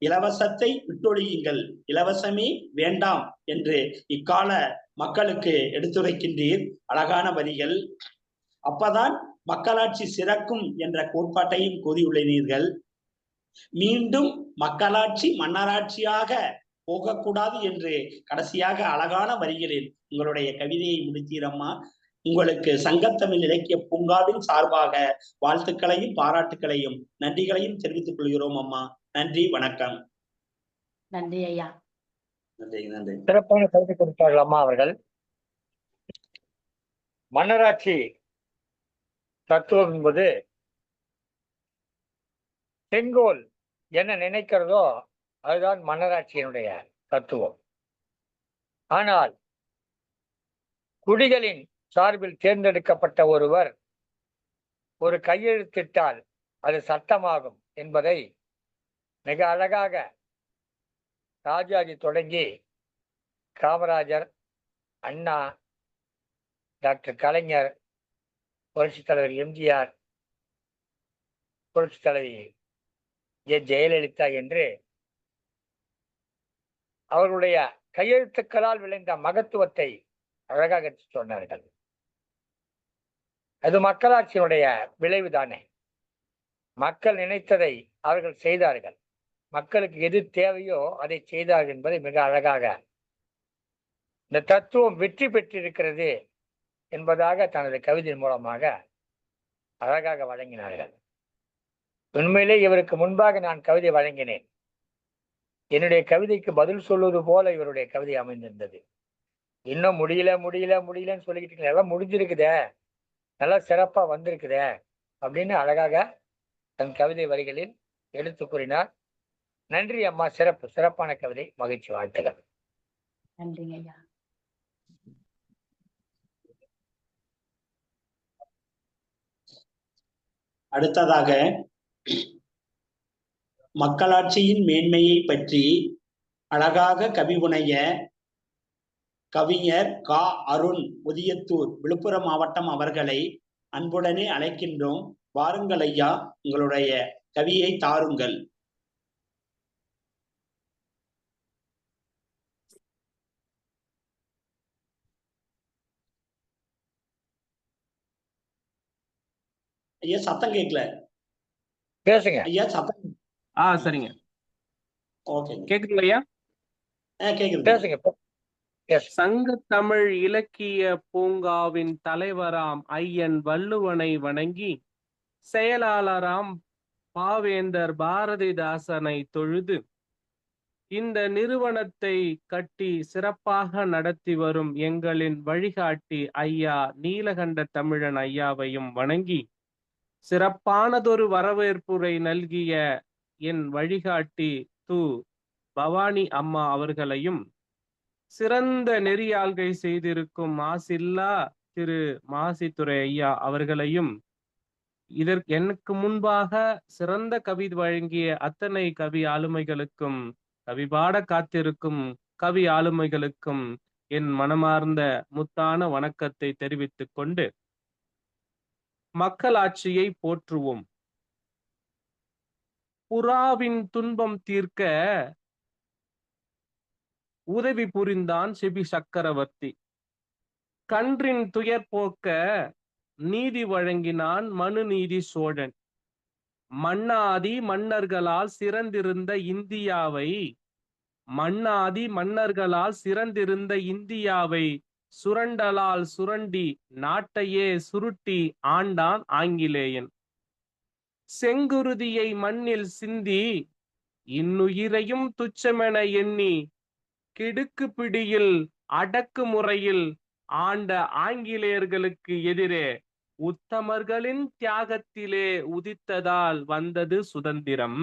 இலவசத்தை விட்டொழியுங்கள், இலவசமே வேண்டாம் என்று இக்கால மக்களுக்கு எடுத்துரைக்கின்றீர். அழகான வரிகள். அப்பதான் மக்களாட்சி சிறக்கும் என்ற கோட்பாட்டையும் கூறியுள்ளீர்கள். மீண்டும் மக்களாட்சி மன்னராட்சியாக போகக்கூடாது என்று கடைசியாக அழகான வரிகளில் உங்களுடைய கவிதையை முடித்தீரம்மா. உங்களுக்கு சங்கத்தமிழ் இலக்கிய பூங்காவின் சார்பாக வாழ்த்துக்களையும் பாராட்டுக்களையும் நன்றிகளையும் தெரிவித்துக் கொள்கிறோம் அம்மா. நன்றி, வணக்கம். நன்றி ஐயா. நன்றி. சிறப்பான கருத்து கொடுத்தார்கள் அம்மா அவர்கள். மன்னராட்சி தத்துவம் என்பது செங்கோல் என்ன நினைக்கிறதோ அதுதான் மன்னராட்சியினுடைய தத்துவம். ஆனால் குடிகளின் சார்பில் தேர்ந்தெடுக்கப்பட்ட ஒருவர் ஒரு கையெழுத்திட்டால் அது சட்டமாகும் என்பதை மிக அழகாக ராஜாஜி தொடங்கி காமராஜர், அண்ணா, டாக்டர் கலைஞர், புரட்சித் தலைவர் எம்ஜிஆர், புரட்சித் தலைவி ஜெயலலிதா என்று அவர்களுடைய கையெழுத்துக்களால் விளைந்த மகத்துவத்தை அழகாக சொன்னார்கள். அது மக்களாட்சியினுடைய விளைவுதானே. மக்கள் நினைத்ததை அவர்கள் செய்தார்கள். மக்களுக்கு எது தேவையோ அதை செய்தார்கள் என்பதை மிக அழகாக இந்த தத்துவம் வெற்றி பெற்றிருக்கிறது என்பதாக தனது கவிதையின் மூலமாக அழகாக வழங்கினார்கள். உண்மையிலே இவருக்கு முன்பாக நான் கவிதை வழங்கினேன். என்னுடைய கவிதைக்கு பதில் சொல்வது போல இவருடைய கவிதை அமைந்திருந்தது. இன்னும் முடியலன்னு சொல்லிக்கிட்டு எல்லாம் முடிஞ்சிருக்குதே, நல்லா சிறப்பா வந்திருக்குதே அப்படின்னு அழகாக தன் கவிதை வரிகளில் எடுத்து கூறினார். நன்றி அம்மா. சிறப்பான கவிதை. மகிழ்ச்சி, வாழ்த்துகள். நன்றி ஐயா. அடுத்ததாக மக்களாட்சியின் மேன்மையை பற்றி அழகாக கவிபுனைய கவிஞர் கா. அருண், முதியத்தூர், விழுப்புரம் மாவட்டம் அவர்களை அன்புடனே அழைக்கின்றோம். வாருங்கள் ஐயா, உங்களுடைய கவியை தாருங்கள். ஐயா சத்தம் கேட்கல. பேசுங்க ஐயா சத்தம். சரிங்க. ஓகே, கேக்குதுங்களா ஐயா? கேக்குது. பேசுங்க. சங்க தமிழ் இலக்கிய பூங்காவின் தலைவராம் ஐயன் வள்ளுவனை வணங்கி, செயலாளராம் பாவேந்தர் பாரதிதாசனை தொழுது, இந்த நிறுவனத்தை கட்டி சிறப்பாக நடத்தி வரும் எங்களின் வழிகாட்டி ஐயா நீலகண்ட தமிழன் ஐயாவையும் வணங்கி, சிறப்பானதொரு வரவேற்புரை நல்கிய என் வழிகாட்டி து. பவானி அம்மா அவர்களையும், சிறந்த நெறியாள்கை செய்திருக்கும் மாசில்லா திரு மாசித்துறை ஐயா அவர்களையும், எனக்கு முன்பாக சிறந்த கவி வழங்கிய அத்தனை கவி ஆளுமைகளுக்கும், கவி பாட காத்திருக்கும் கவி ஆளுமைகளுக்கும் என் மனமார்ந்த முத்தான வணக்கத்தை தெரிவித்துக் கொண்டு, மக்களாட்சியை போற்றுவோம். புறாவின் துன்பம் தீர்க்க உதவி புரிந்தான் செபி சக்கரவர்த்தி. கன்றின் துயர் போக்க நீதி வழங்கினான் மனுநீதி சோழன். மன்னாதி மன்னர்களால் சிறந்திருந்த இந்தியாவை சுரண்டலால் சுரண்டி நாட்டையே சுருட்டி ஆண்டான் ஆங்கிலேயன். செங்குருதியை மண்ணில் சிந்தி இன்னுயிரையும் துச்சமென எண்ணி கிடுக்கு பிடியில் அடக்குமுறையில் ஆண்ட ஆங்கிலேயர்களுக்கு எதிரே உத்தமர்களின் தியாகத்திலே உதித்ததால் வந்தது சுதந்திரம்.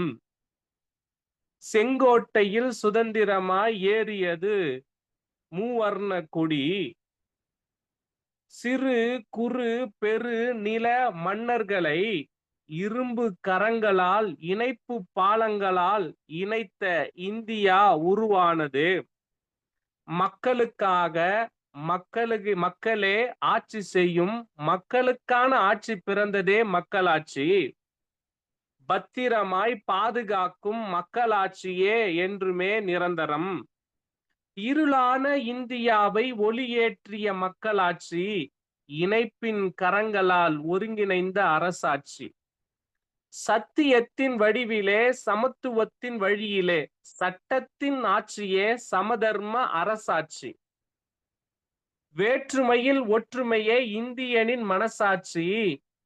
செங்கோட்டையில் சுதந்திரமாய் ஏறியது மூவர்ண கொடி. சிறு குறு பெரு நில மன்னர்களை இரும்பு கரங்களால் இணைப்பு பாலங்களால் இணைத்த இந்தியா உருவானது. மக்களுக்காக மக்களே ஆட்சி செய்யும் மக்களுக்கான ஆட்சி பிறந்ததே மக்களாட்சி. பத்திரமாய் பாதுகாக்கும் மக்களாட்சியே என்றுமே நிரந்தரம். இருளான இந்தியாவை ஒளியேற்றிய மக்களாட்சி, இணைப்பின் கரங்களால் ஒருங்கிணைந்த அரசாட்சி. சத்தியத்தின் வடிவிலே சமத்துவத்தின் வழியிலே சட்டத்தின் ஆட்சியே சமதர்ம அரசாட்சி. வேற்றுமையில் ஒற்றுமையே இந்தியனின் மனசாட்சி.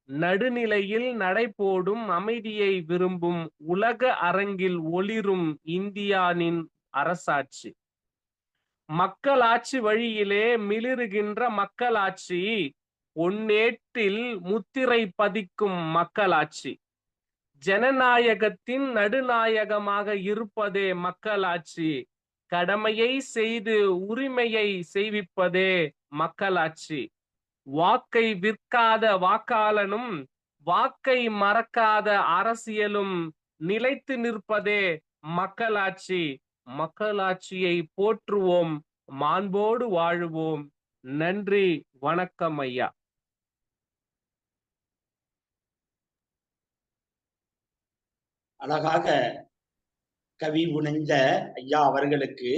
நடுநிலையில் நடைபோடும் அமைதியை விரும்பும் உலக அரங்கில் ஒளிரும் இந்தியானின் அரசாட்சி. மக்களாட்சி வழியிலே மிளிருகின்ற மக்களாட்சி. பொன்னேட்டில் முத்திரை பதிக்கும் மக்களாட்சி. ஜனநாயகத்தின் நடுநாயகமாக இருப்பதே மக்களாட்சி. கடமையை செய்து உரிமையை செய்விப்பதே மக்களாட்சி. வாக்கை விற்காத வாக்காளனும் வாக்கை மறக்காத அரசியலும் நிலைத்து நிற்பதே மக்களாட்சி. மக்களாட்சியை போற்றுவோம், மாண்போடு வாழுவோம். நன்றி, வணக்கம் ஐயா. அழகாக கவி புனைந்த ஐயா அவர்களுக்கு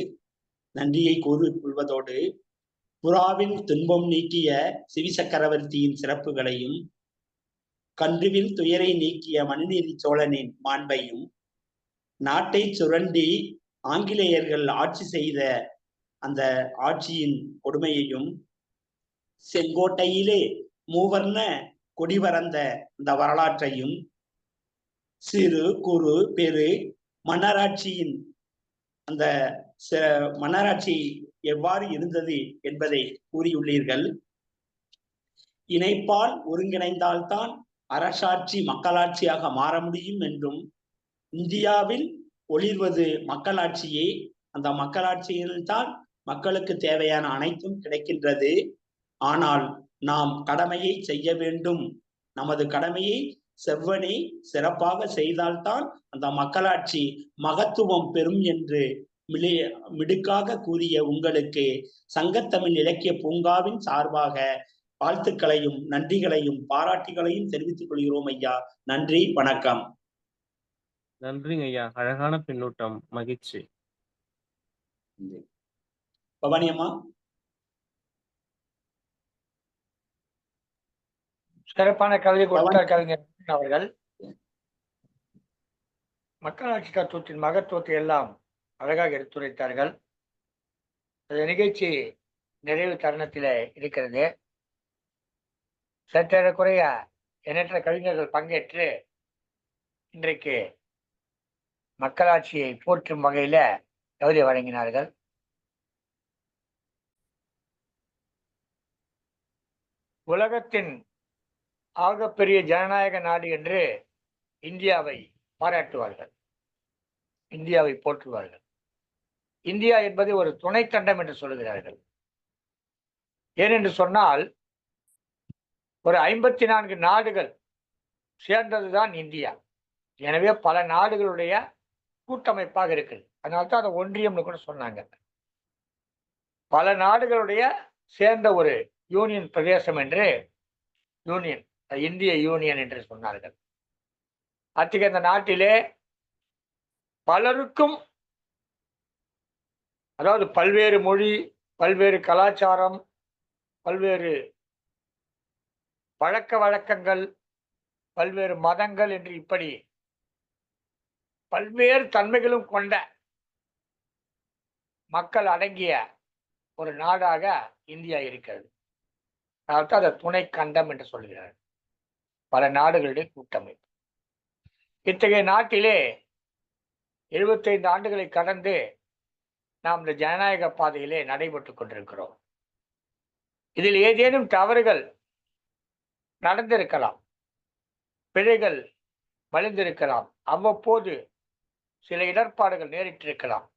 நன்றியை கூறிக்கொள்வதோடு, புறாவின் துன்பம் நீக்கிய சிவி சக்கரவர்த்தியின் சிறப்புகளையும், கன்றுவில் துயரை நீக்கிய மனுநீதி சோழனின் மாண்பையும், நாட்டை சுரண்டி ஆங்கிலேயர்கள் ஆட்சி செய்த அந்த ஆட்சியின் கொடுமையையும், செங்கோட்டையிலே மூவர்ண கொடி பறந்த அந்த வரலாற்றையும், சிறு குறு பெரு மன்னராட்சியின் அந்த மன்னராட்சி எவ்வாறு இருந்தது என்பதை கூறியுள்ளீர்கள். இணைப்பால் ஒருங்கிணைந்தால்தான் அரசாட்சி மக்களாட்சியாக மாற முடியும் என்றும், இந்தியாவில் ஒளிர்வது மக்களாட்சியே, அந்த மக்களாட்சியில்தான் மக்களுக்கு தேவையான அனைத்தும் கிடைக்கின்றது. ஆனால் நாம் கடமையை செய்ய வேண்டும். நமது கடமையை செவ்வனே சிறப்பாக செய்தால்தான் அந்த மக்களாட்சி மகத்துவம் பெறும் என்று மிடுக்காக கூறிய உங்களுக்கு சங்கத்தமிழ் இலக்கிய பூங்காவின் சார்பாக வாழ்த்துக்களையும் நன்றிகளையும் பாராட்டுகளையும் தெரிவித்துக் கொள்கிறோம் ஐயா. நன்றி, வணக்கம். நன்றிங்க ஐயா, அழகான பின்னூட்டம், மகிழ்ச்சி. பவானி அம்மா. சிறப்பான கவிதை கொடுத்த கவிஞர் அவர்கள் மக்களாட்சி தத்துவத்தின் மகத்துவத்தை எல்லாம் அழகாக எடுத்துரைத்தார்கள். அந்த நிகழ்ச்சி நிறைவு தருணத்தில் இருக்கிறது. சற்றேறக்குறைய எண்ணற்ற கவிஞர்கள் பங்கேற்று இன்றைக்கு மக்களாட்சியை போற்றும் வகையில கவிதை வழங்கினார்கள். உலகத்தின் ஆகப்பெரிய ஜனநாயக நாடு என்று இந்தியாவை பாராட்டுவார்கள், இந்தியாவை போற்றுவார்கள். இந்தியா என்பது ஒரு துணைக்கண்டம் என்று சொல்லுகிறார்கள். ஏனென்று சொன்னால் ஒரு 54 நாடுகள் சேர்ந்ததுதான் இந்தியா. எனவே பல நாடுகளுடைய கூட்டமைப்பாக இருக்குது. அதனால்தான் அதை ஒன்றியம்னு கூட சொன்னாங்க. பல நாடுகளுடைய சேர்ந்த ஒரு யூனியன் பிரதேசம் என்று யூனியன், இந்திய யூனியன் என்று சொன்னார்கள். அத்தகைய அந்த நாட்டிலே பலருக்கும், அதாவது பல்வேறு மொழி, பல்வேறு கலாச்சாரம், பல்வேறு பழக்க வழக்கங்கள், பல்வேறு மதங்கள் என்று இப்படி பல்வேறு தன்மைகளும் கொண்ட மக்கள் அடங்கிய ஒரு நாடாக இந்தியா இருக்கிறது. அதாவது அதை துணை கண்டம் என்று சொல்கிறார். பல நாடுகளுடைய கூட்டமைப்பு. இத்தகைய நாட்டிலே 75 ஆண்டுகளை கடந்து நாம் இந்த ஜனநாயக பாதையிலே நடைபெற்று கொண்டிருக்கிறோம். இதில் ஏதேனும் தவறுகள் நடந்திருக்கலாம், பிழைகள் மலிந்திருக்கலாம், அவ்வப்போது சில இடர்பாடுகள் நேரிட்டிருக்கலாம்.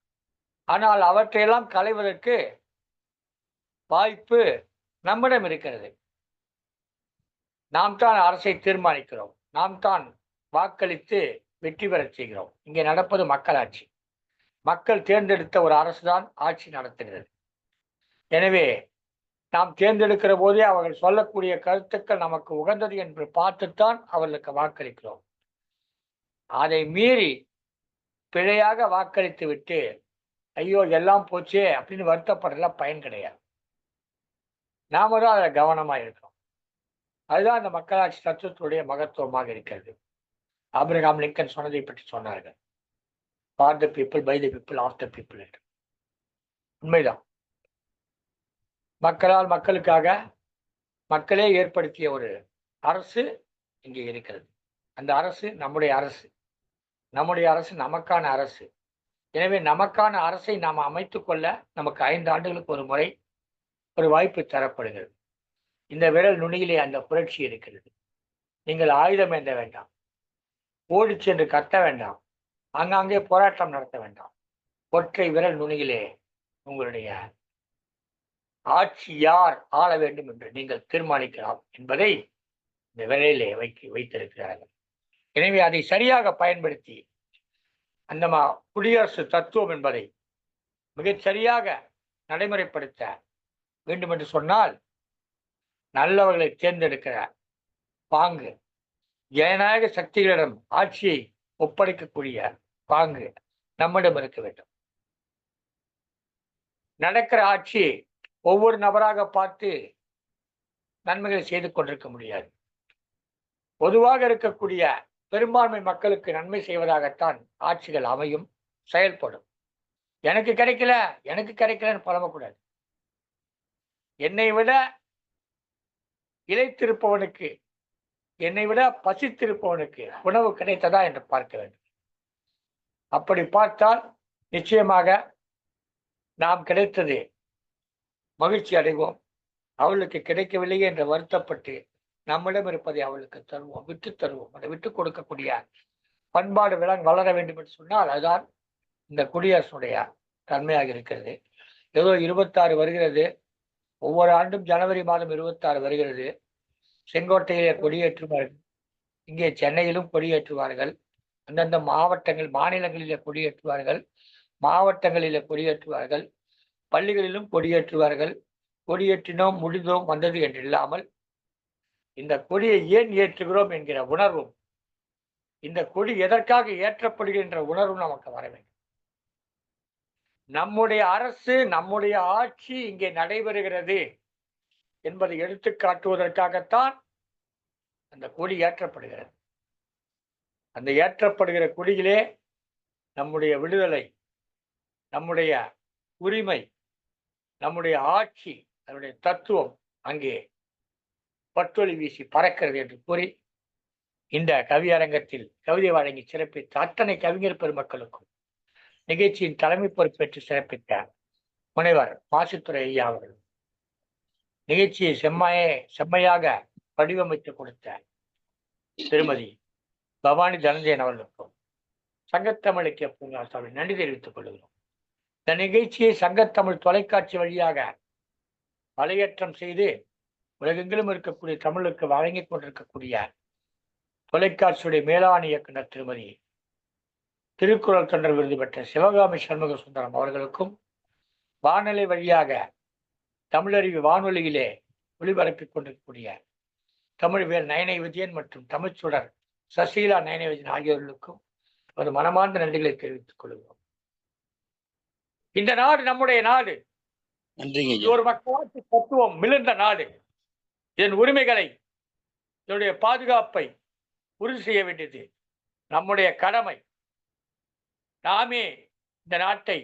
ஆனால் அவற்றையெல்லாம் களைவதற்கு வாய்ப்பு நம்மிடம் இருக்கிறது. நாம் தான் அரசை தீர்மானிக்கிறோம், நாம் தான் வாக்களித்து வெற்றி பெறச் செய்கிறோம். இங்கே நடப்பது மக்களாட்சி. மக்கள் தேர்ந்தெடுத்த ஒரு அரசு தான் ஆட்சி நடத்துகிறது. எனவே நாம் தேர்ந்தெடுக்கிற போதே அவர்கள் சொல்லக்கூடிய கருத்துக்கள் நமக்கு உகந்தது என்று பார்த்துத்தான் அவர்களுக்கு வாக்களிக்கிறோம். அதை மீறி பிழையாக வாக்களித்து விட்டு ஐயோ எல்லாம் போச்சே அப்படின்னு வருத்தப்படல பயன் கிடையாது. நாம தான் அதில் கவனமா இருக்கிறோம். அதுதான் அந்த மக்களாட்சி தத்துவத்துடைய மகத்துவமாக இருக்கிறது. ஆபிரகாம் லிங்கன் சொன்னதை பற்றி சொன்னார்கள், for the people, by the people, of the people என்று. உண்மைதான். மக்களால் மக்களுக்காக மக்களே ஏற்படுத்திய ஒரு அரசு இங்கே இருக்கிறது. அந்த அரசு நம்முடைய அரசு, நம்முடைய அரசு நமக்கான அரசு. எனவே நமக்கான அரசை நாம் அமைத்துக் கொள்ள நமக்கு 5 ஆண்டுகளுக்கு ஒரு முறை ஒரு வாய்ப்பு தரப்படுகிறது. இந்த விரல் நுனியிலே அந்த புரட்சி இருக்கிறது. நீங்கள் ஆயுதம் ஏந்த வேண்டாம், ஓடி சென்று கத்த வேண்டாம், ஆங்காங்கே போராட்டம் நடத்த வேண்டாம். ஒற்றை விரல் நுனியிலே உங்களுடைய ஆட்சி யார் ஆள வேண்டும் என்று நீங்கள் தீர்மானிக்கலாம் என்பதை இந்த விரலிலே வைத்திருக்கிறார்கள். எனவே அதை சரியாக பயன்படுத்தி அந்த குடியரசு தத்துவம் என்பதை மிகச் சரியாக நடைமுறைப்படுத்த வேண்டும் என்று சொன்னால் நல்லவர்களை தேர்ந்தெடுக்கிற பாங்கு, ஜனநாயக சக்திகளிடம் ஆட்சியை ஒப்படைக்கக்கூடிய பாங்கு நம்மிடம் இருக்க வேண்டும். நடக்கிற ஆட்சி ஒவ்வொரு நபராக பார்த்து நன்மைகளை செய்து கொண்டிருக்க முடியாது. பொதுவாக இருக்கக்கூடிய பெரும்பான்மை மக்களுக்கு நன்மை செய்வதாகத்தான் ஆட்சிகள் அமையும், செயல்படும். எனக்கு கிடைக்கல, எனக்கு கிடைக்கலன்னு புலம்பக்கூடாது. என்னை விட இளைத்திருப்பவனுக்கு, என்னை விட பசித்திருப்பவனுக்கு உணவு கிடைத்ததா என்று பார்க்க வேண்டும். அப்படி பார்த்தால் நிச்சயமாக நாம் கிடைத்தது மகிழ்ச்சி அடைவோம். அவளுக்கு கிடைக்கவில்லையே என்று வருத்தப்பட்டு நம்மிடம் இருப்பதை அவளுக்கு தருவோம், விட்டு தருவோம். அதை விட்டுக் கொடுக்கக்கூடிய பண்பாடு வளர வேண்டும் என்று சொன்னால் அதுதான் இந்த குடியரசுடைய தன்மையாக இருக்கிறது. ஏதோ 26 வருகிறது, ஒவ்வொரு ஆண்டும் ஜனவரி மாதம் 26 வருகிறது. செங்கோட்டையிலே கொடியேற்றுவார்கள், இங்கே சென்னையிலும் கொடியேற்றுவார்கள், அந்தந்த மாவட்டங்கள் மாநிலங்களிலே கொடியேற்றுவார்கள், மாவட்டங்களிலே கொடியேற்றுவார்கள், பள்ளிகளிலும் கொடியேற்றுவார்கள். கொடியேற்றினோம், முடிந்தோம், வந்தது என்று இல்லாமல் இந்த கொடியை ஏன் ஏற்றுகிறோம் என்கிற உணர்வும், இந்த கொடி எதற்காக ஏற்றப்படுகின்ற உணர்வும் நமக்கு வர வேண்டும். நம்முடைய அரசு, நம்முடைய ஆட்சி இங்கே நடைபெறுகிறது என்பதை எடுத்து காட்டுவதற்காகத்தான் அந்த கொடி ஏற்றப்படுகிறது. அந்த ஏற்றப்படுகிற கொடியிலே நம்முடைய விடுதலை, நம்முடைய உரிமை, நம்முடைய ஆட்சி, அதனுடைய தத்துவம் அங்கே பட்டொலி வீசி பறக்கிறது என்று கூறி இந்த கவியரங்கத்தில் கவிதை வழங்கி சிறப்பித்த அத்தனை கவிஞர் பெருமக்களுக்கும் நிகழ்ச்சியின் தலைமை பொறுப்பேற்று சிறப்பித்த முனைவர் மாசித்துறை ஐயா அவர்கள், நிகழ்ச்சியை செம்மையாக வடிவமைத்து கொடுத்த திருமதி பவானி தனஞ்சயன் அவர்களுக்கும் சங்கத்தமிழ் இலக்கிய பூங்கா சார்பில் நன்றி தெரிவித்துக் கொள்கிறோம். இந்த நிகழ்ச்சியை சங்கத்தமிழ் தொலைக்காட்சி வழியாக வலையேற்றம் செய்து உலகெங்கிலும் இருக்கக்கூடிய தமிழுக்கு வழங்கி கொண்டிருக்கக்கூடிய தொலைக்காட்சியுடைய மேலாண் இயக்குனர் திருமதி திருக்குறள் தொண்டர் விருது பெற்ற சிவகாமி சண்முக சுந்தரம் அவர்களுக்கும், வானொலி வழியாக தமிழறிவு வானொலியிலே ஒளிபரப்பிக் கொண்டிருக்கக்கூடிய தமிழ்வேல் நயனை விஜயன் மற்றும் தமிழ்ச்சுடர் சசிகலா நயனை விஜயன் ஆகியோர்களுக்கும் ஒரு மனமார்ந்த நன்றிகளை தெரிவித்துக் கொள்கிறோம். இந்த நாடு நம்முடைய நாடு, ஒரு மக்களாட்சி தத்துவம் மிளிர்ந்த நாடு. இதன் உரிமைகளை, இதனுடைய பாதுகாப்பை உறுதி செய்ய வேண்டியது நம்முடைய கடமை. நாமே இந்த நாட்டை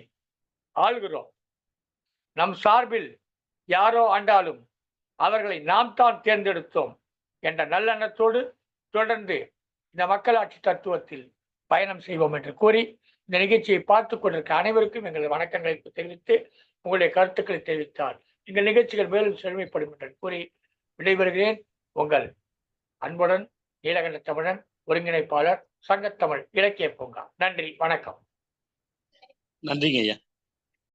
ஆள்கிறோம். நம் சார்பில் யாரோ ஆண்டாலும் அவர்களை நாம் தான் தேர்ந்தெடுத்தோம் என்ற நல்லெண்ணத்தோடு தொடர்ந்து இந்த மக்களாட்சி தத்துவத்தில் பயணம் செய்வோம் என்று கூறி இந்த நிகழ்ச்சியை பார்த்துக் கொண்டிருக்க அனைவருக்கும் எங்கள் வணக்கங்களை தெரிவித்து உங்களுடைய கருத்துக்களை தெரிவித்தால் எங்கள் நிகழ்ச்சிகள் மேலும் செழுமைப்படும் என்று கூறி விடைபெறுகிறேன். உங்கள் அன்புடன் நீலகண்ட தமிழன், ஒருங்கிணைப்பாளர், சங்கத்தமிழ் இலக்கிய பூங்கா. நன்றி, வணக்கம். நன்றிங்க ஐயா.